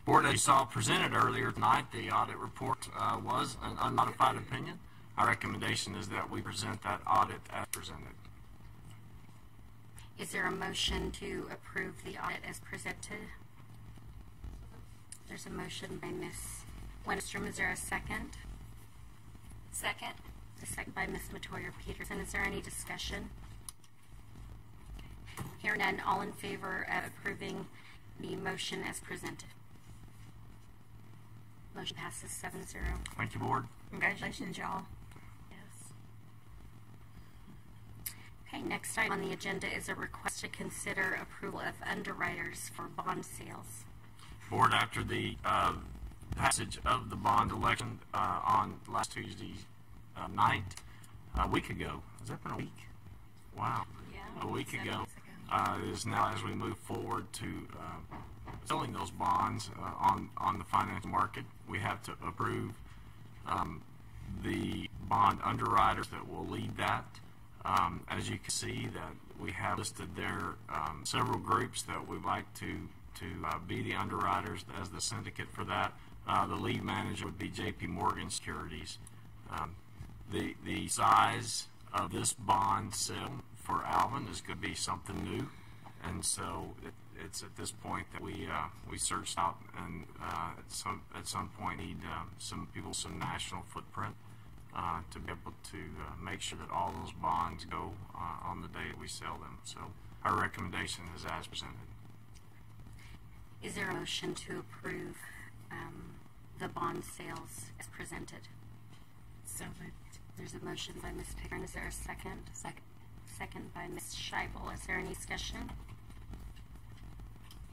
Board, as you saw presented earlier tonight, the audit report was an unmodified opinion. Our recommendation is that we present that audit as presented. Is there a motion to approve the audit as presented? There's a motion by Ms. Wenstrom. Is there a second? Second. A second by Ms. Matoyer-Peterson. Is there any discussion? Hearing none, all in favor of approving the motion as presented? Motion passes 7-0. Thank you, Board. Congratulations, y'all. Yes. Okay, next item on the agenda is a request to consider approval of underwriters for bond sales. Board, after the passage of the bond election on last Tuesday night, a week ago. Has that been a week? Wow. Yeah. A week ago. It is now, as we move forward to selling those bonds on the financial market, we have to approve the bond underwriters that will lead that. As you can see, that we have listed there several groups that we'd like to be the underwriters as the syndicate for that. The lead manager would be J.P. Morgan Securities. The size of this bond sale for Alvin is going to be something new, and so it's at this point that we searched out and at some point need some national footprint to be able to make sure that all those bonds go on the day that we sell them. So our recommendation is as presented. Is there a motion to approve the bond sales as presented? So moved. There's a motion by Ms. Pickering. Is there a second? Second by Ms. Scheibel. Is there any discussion?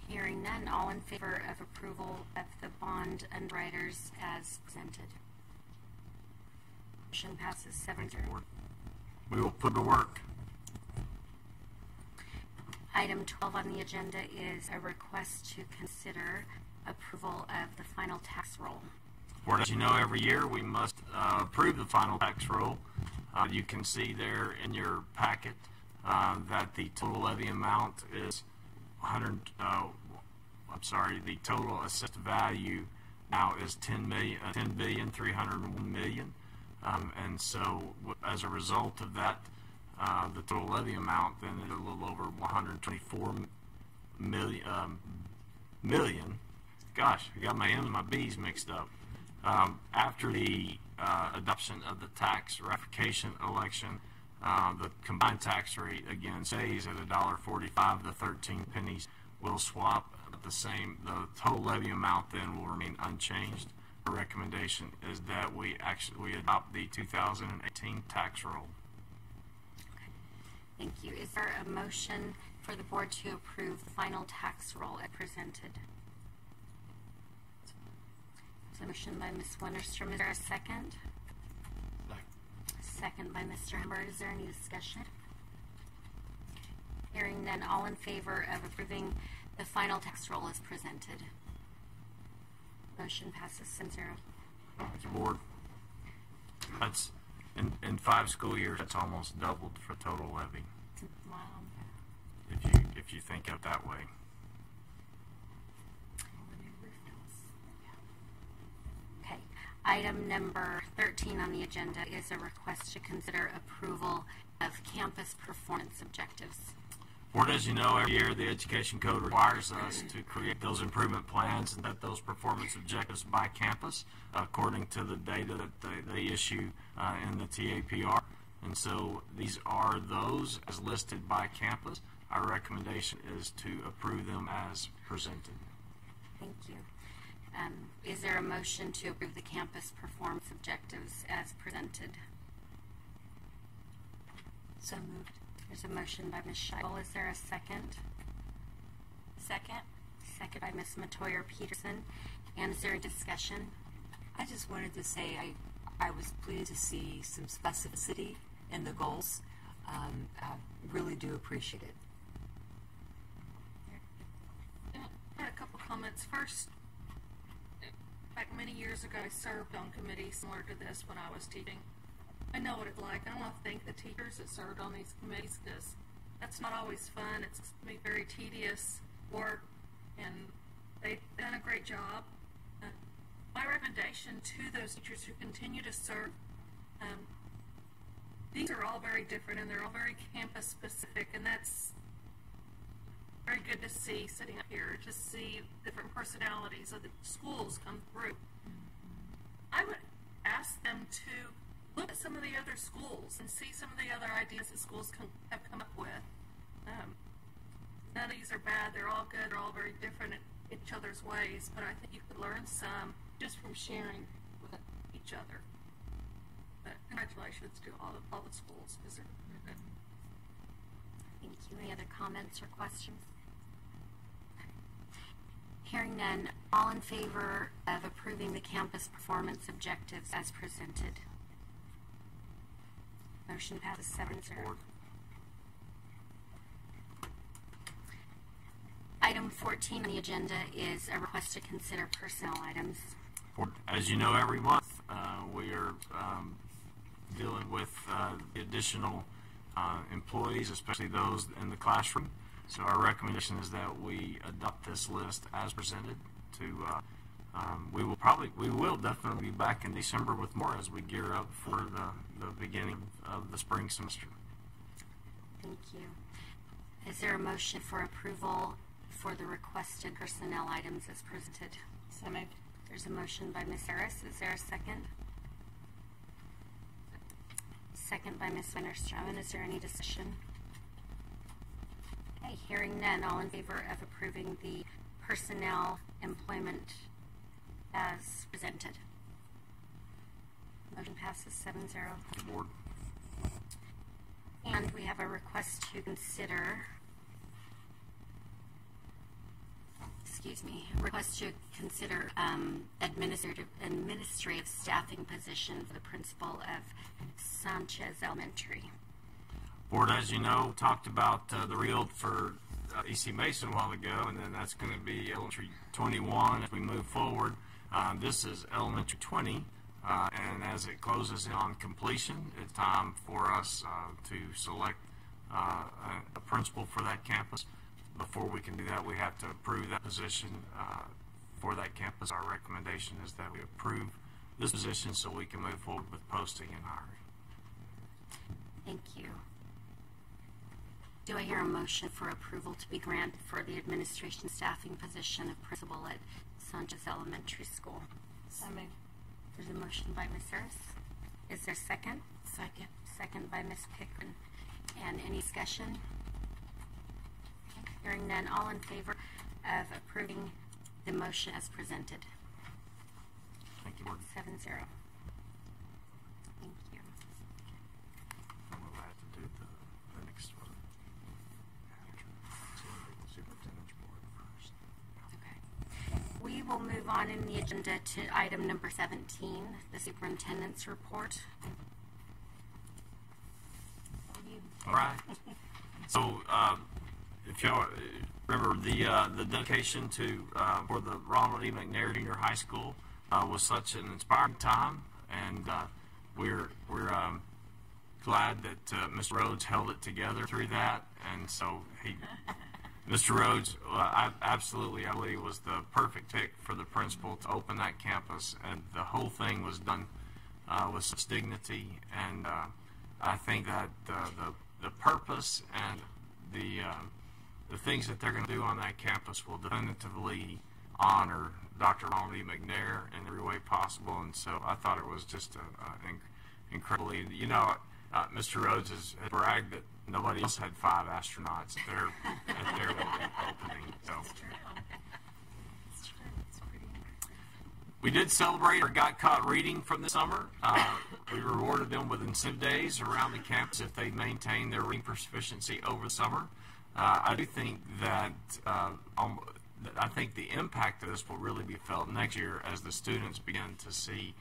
Hearing none, all in favor of approval of the bond underwriters as presented? Motion passes 7-0. We will put to work. Item 12 on the agenda is a request to consider approval of the final tax roll. Board, as you know, every year we must approve the final tax roll. You can see there in your packet that the total levy amount is the total assessed value now is $10,301,000,000, and so as a result of that, the total levy amount then is a little over 124 million. Gosh, I got my M's and my B's mixed up. After the adoption of the tax ratification election, the combined tax rate again stays at $1.45. The 13 pennies will swap the same. The total levy amount then will remain unchanged. Our recommendation is that we adopt the 2018 tax roll. Okay. Thank you. Is there a motion for the board to approve the final tax roll as presented? There's a motion by Ms. Wennerstrom. Is there a second? Second by Mr. Humbert. Is there any discussion? Hearing none, all in favor of approving the final tax roll as presented? Motion passes 7-0. Board, that's in 5 school years, that's almost doubled for total levy. Wow. If you think of it that way. Okay. Item number 13 on the agenda is a request to consider approval of campus performance objectives. Board, as you know, every year the Education Code requires us to create those improvement plans and set those performance objectives by campus according to the data that they issue in the TAPR. And so these are those as listed by campus. Our recommendation is to approve them as presented. Thank you. Is there a motion to approve the campus performance objectives as presented? So moved. There's a motion by Ms. Scheibel. Is there a second? Second. Second by Ms. Matoyer-Peterson. And is there a discussion? I just wanted to say I was pleased to see some specificity in the goals. I really do appreciate it. I had a couple comments. First, back many years ago, I served on committees similar to this when I was teaching. I know what it's like. I want to thank the teachers that served on these committees because that's not always fun. It's can be very tedious work, and they've done a great job. My recommendation to those teachers who continue to serve, these are all very different and they're all very campus specific, and that's very good to see sitting up here, to see different personalities of the schools come through. I would ask them to look at some of the other schools and see some of the other ideas that schools have come up with. None of these are bad. They're all good. They're all very different in each other's ways, but I think you could learn some just from sharing with each other. But congratulations to all the schools, because they're good. Thank you. Any other comments or questions? Hearing none, all in favor of approving the campus performance objectives as presented? Motion passes 7-0. Item 14 on the agenda is a request to consider personnel items. As you know, every month we are dealing with the additional employees, especially those in the classroom. So our recommendation is that we adopt this list as presented. We will definitely be back in December with more as we gear up for the beginning of the spring semester. Thank you. Is there a motion for approval for the requested personnel items as presented? So moved. There's a motion by Ms. Harris. Is there a second? Second by Ms. Winterstrom. And is there any discussion? Okay, hearing none, all in favor of approving the personnel employment as presented? Motion passes 7-0. Board. And we have a request to consider, administrative staffing position for the principal of Sanchez Elementary. Board, as you know, talked about the rebuild for EC Mason a while ago, and then that's going to be Elementary 21 as we move forward. This is Elementary 20, and as it closes in on completion, it's time for us to select a principal for that campus. Before we can do that, we have to approve that position for that campus. Our recommendation is that we approve this position so we can move forward with posting and hiring. Thank you. Do I hear a motion for approval to be granted for the administration staffing position of principal at Sanchez Elementary School? So moved. There's a motion by Ms. Harris. Is there a second? Second. Second by Ms. Pickren. And any discussion? Hearing none, all in favor of approving the motion as presented? Thank you, Board. 7-0. Thank you. We'll have to do the next one. Superintendent's Board first. Okay. We will move on in the agenda to item number 17, the superintendent's report. All right. So, if y'all remember, the dedication to for the Ronald E. McNair Junior High School was such an inspiring time, and we're glad that Mr. Rhodes held it together through that. And so Mr. Rhodes, I believe, was the perfect pick for the principal to open that campus, and the whole thing was done with such dignity. And I think that the purpose and the things that they're going to do on that campus will definitively honor Dr. Ronald E. McNair in every way possible. And so I thought it was just incredibly, Mr. Rhodes has bragged that nobody else had 5 astronauts at their opening. So we did celebrate our Got Caught Reading from the summer. We rewarded them with incentive days around the campus if they maintained their reading proficiency over the summer. I do think that I think the impact of this will really be felt next year as the students begin to see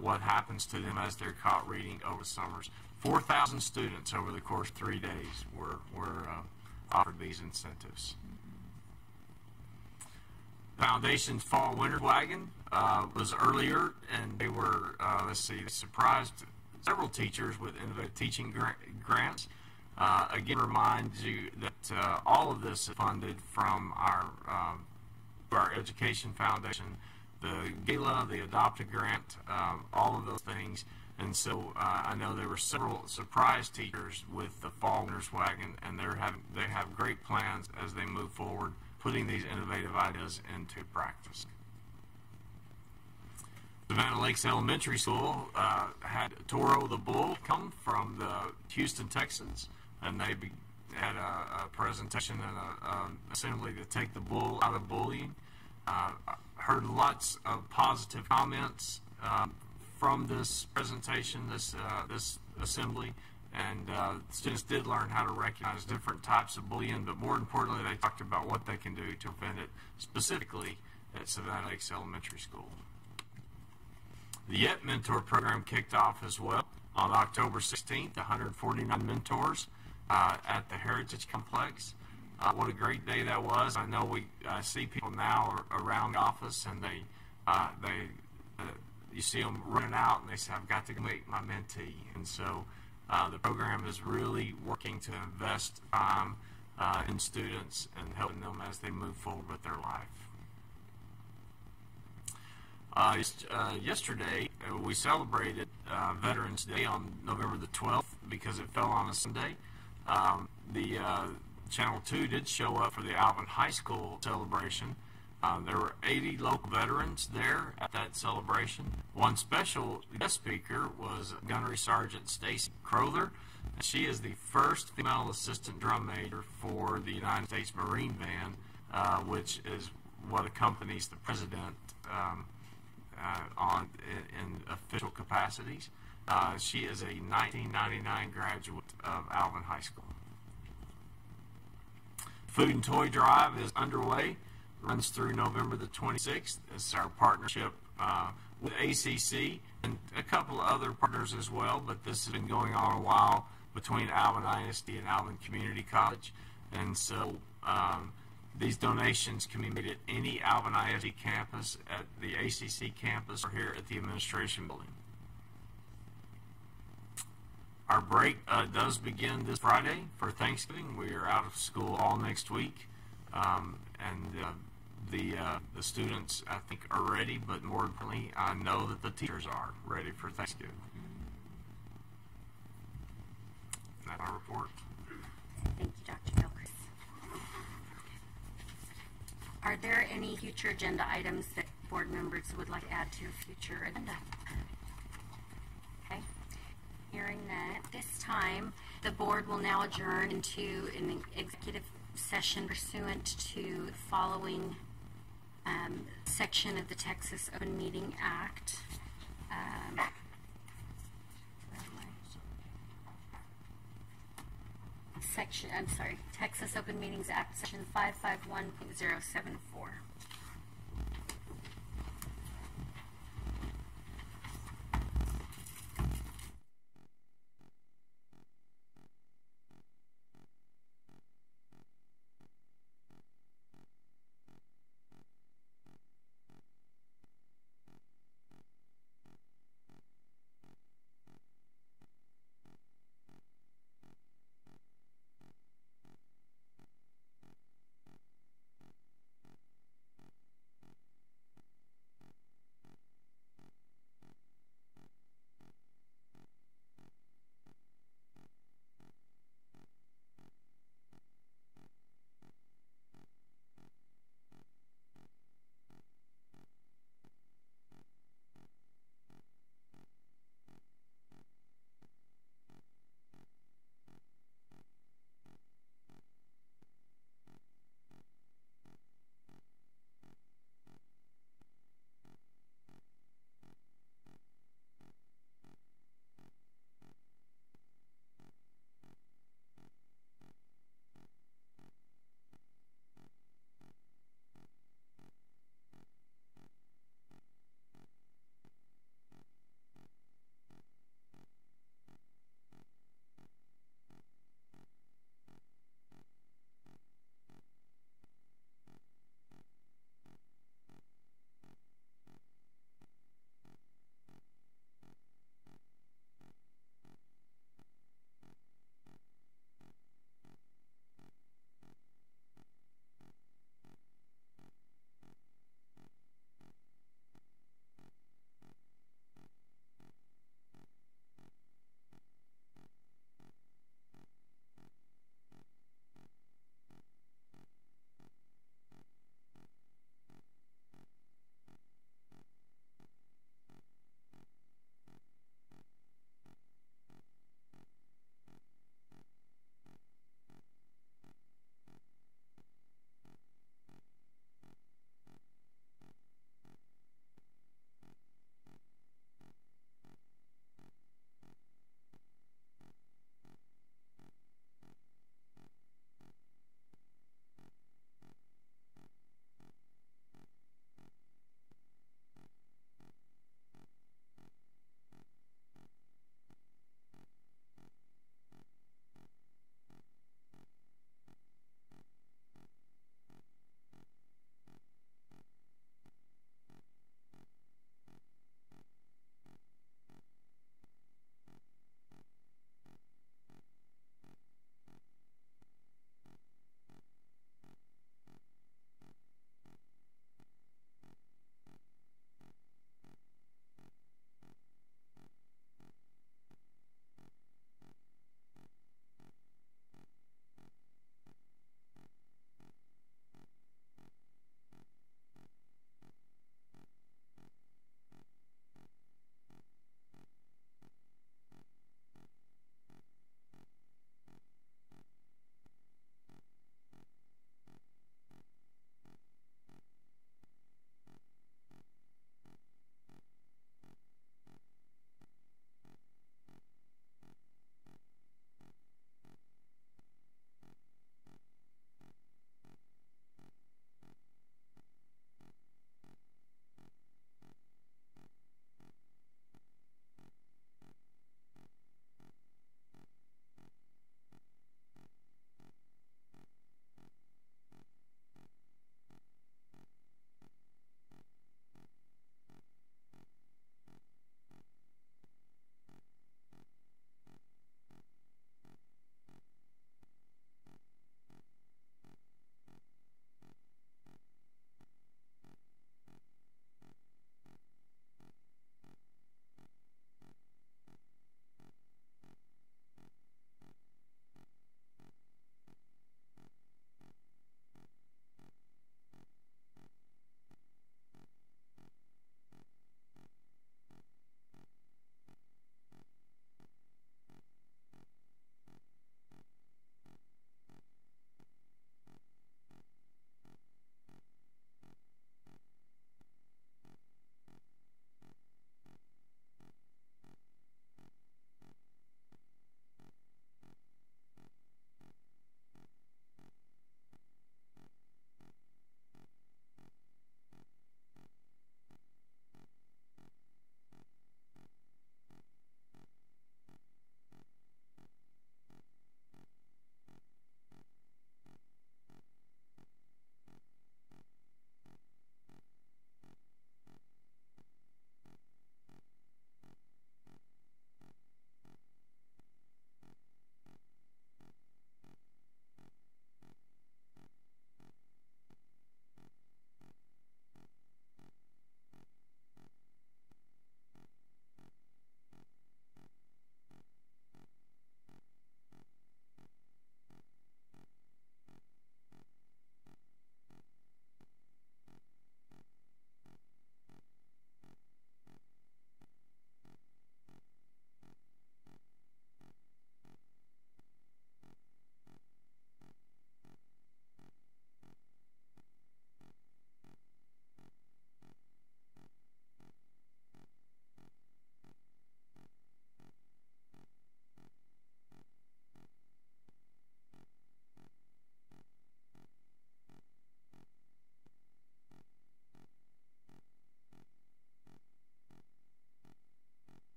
what happens to them as they're caught reading over the summers. 4,000 students over the course of 3 days were offered these incentives. Foundation's Fall Winter Wagon was earlier, and they were, they surprised several teachers with innovative teaching grants. Again, remind you that all of this is funded from our education foundation, the gala, the adopted grant, all of those things. And so I know there were several surprise teachers with the fall winner's wagon, and they have great plans as they move forward, putting these innovative ideas into practice. Savannah Lakes Elementary School had Toro the Bull come from the Houston Texans, and they had a presentation and an assembly to take the bull out of bullying. Heard lots of positive comments from this presentation, this assembly, and students did learn how to recognize different types of bullying, but more importantly, they talked about what they can do to prevent it, specifically at Savannah Lakes Elementary School. The Yet Mentor program kicked off as well on October 16th, 149 mentors at the Heritage Complex. What a great day that was. I know I see people now around the office, and you see them running out, and they say, I've got to make my mentee. And so the program is really working to invest time in students and helping them as they move forward with their life. Yesterday, we celebrated Veterans Day on November the 12th because it fell on a Sunday. Channel 2 did show up for the Alvin High School celebration. There were 80 local veterans there at that celebration. One special guest speaker was Gunnery Sergeant Stacy Crowther. She is the first female assistant drum major for the United States Marine Band, which is what accompanies the president in official capacities. She is a 1999 graduate of Alvin High School. Food and Toy Drive is underway. Runs through November the 26th. It's our partnership with ACC and a couple of other partners as well, but this has been going on a while between Alvin ISD and Alvin Community College. And so these donations can be made at any Alvin ISD campus, at the ACC campus, or here at the administration building. Our break does begin this Friday for Thanksgiving. We are out of school all next week, and the students, I think, are ready, but more importantly, I know that the teachers are ready for Thanksgiving. That's our report. Thank you, Dr. Gilchrist. Are there any future agenda items that board members would like to add to a future agenda? Okay. Hearing that, at this time, the board will now adjourn into an executive session pursuant to the following section of the Texas Open Meeting Act. Texas Open Meetings Act, Section 551.074.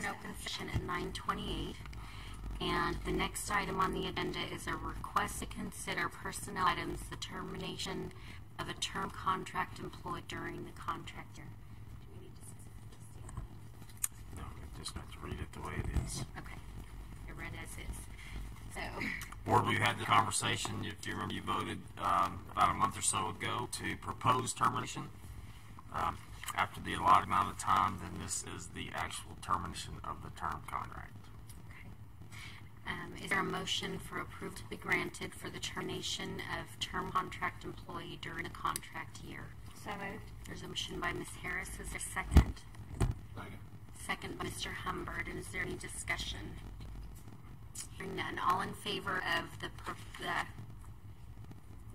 open session at 9:28. And the next item on the agenda is a request to consider personnel items, the termination of a term contract employed during the contract year. Do we need to No, we just have to read it the way it is. Okay. I read as is. So, Board, we had the conversation, if you remember, you voted about a month or so ago to propose termination. After the allotted amount of time, then this is the actual termination of the term contract. is there a motion for approval to be granted for the termination of term contract employee during the contract year? So moved. There's a motion by Ms. Harris. Is there a second? Second. Second by Mr. Humbert. And is there any discussion? Hearing none. All in favor of the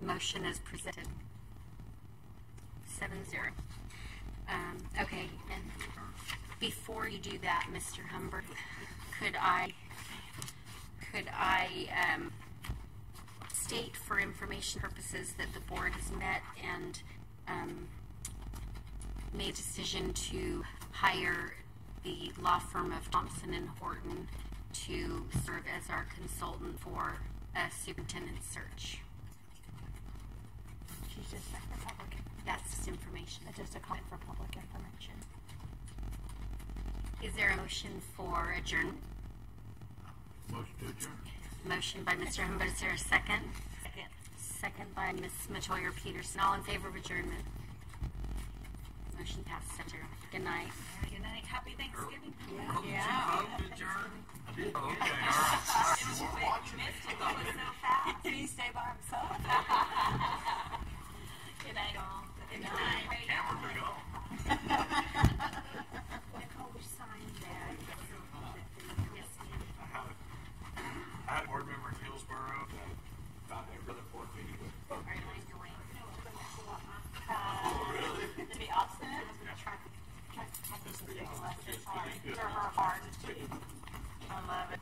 motion as presented? 7-0. Okay, and before you do that, Mr. Humbert, could I state for information purposes that the board has met and made a decision to hire the law firm of Thompson and Horton to serve as our consultant for a superintendent search. She's just for public. That's just information. It's just a comment for public information. Is there a motion for adjournment? Motion to adjourn. Motion by Mr. Humbert. Is there a second? Second. Second by Ms. Matoyer-Peterson. All in favor of adjournment? Motion passed 7-0. Good night. Good night. Happy Thanksgiving. Yeah. Okay, all right. Did he stay by himself? Good night, all. Good night. Cameras are gone. Nicole, we signed that. Yes, ma'am. I had a board member in Hillsborough that thought their brother board meeting was Are you going? To be obstinate? Just be They're hard. I love it.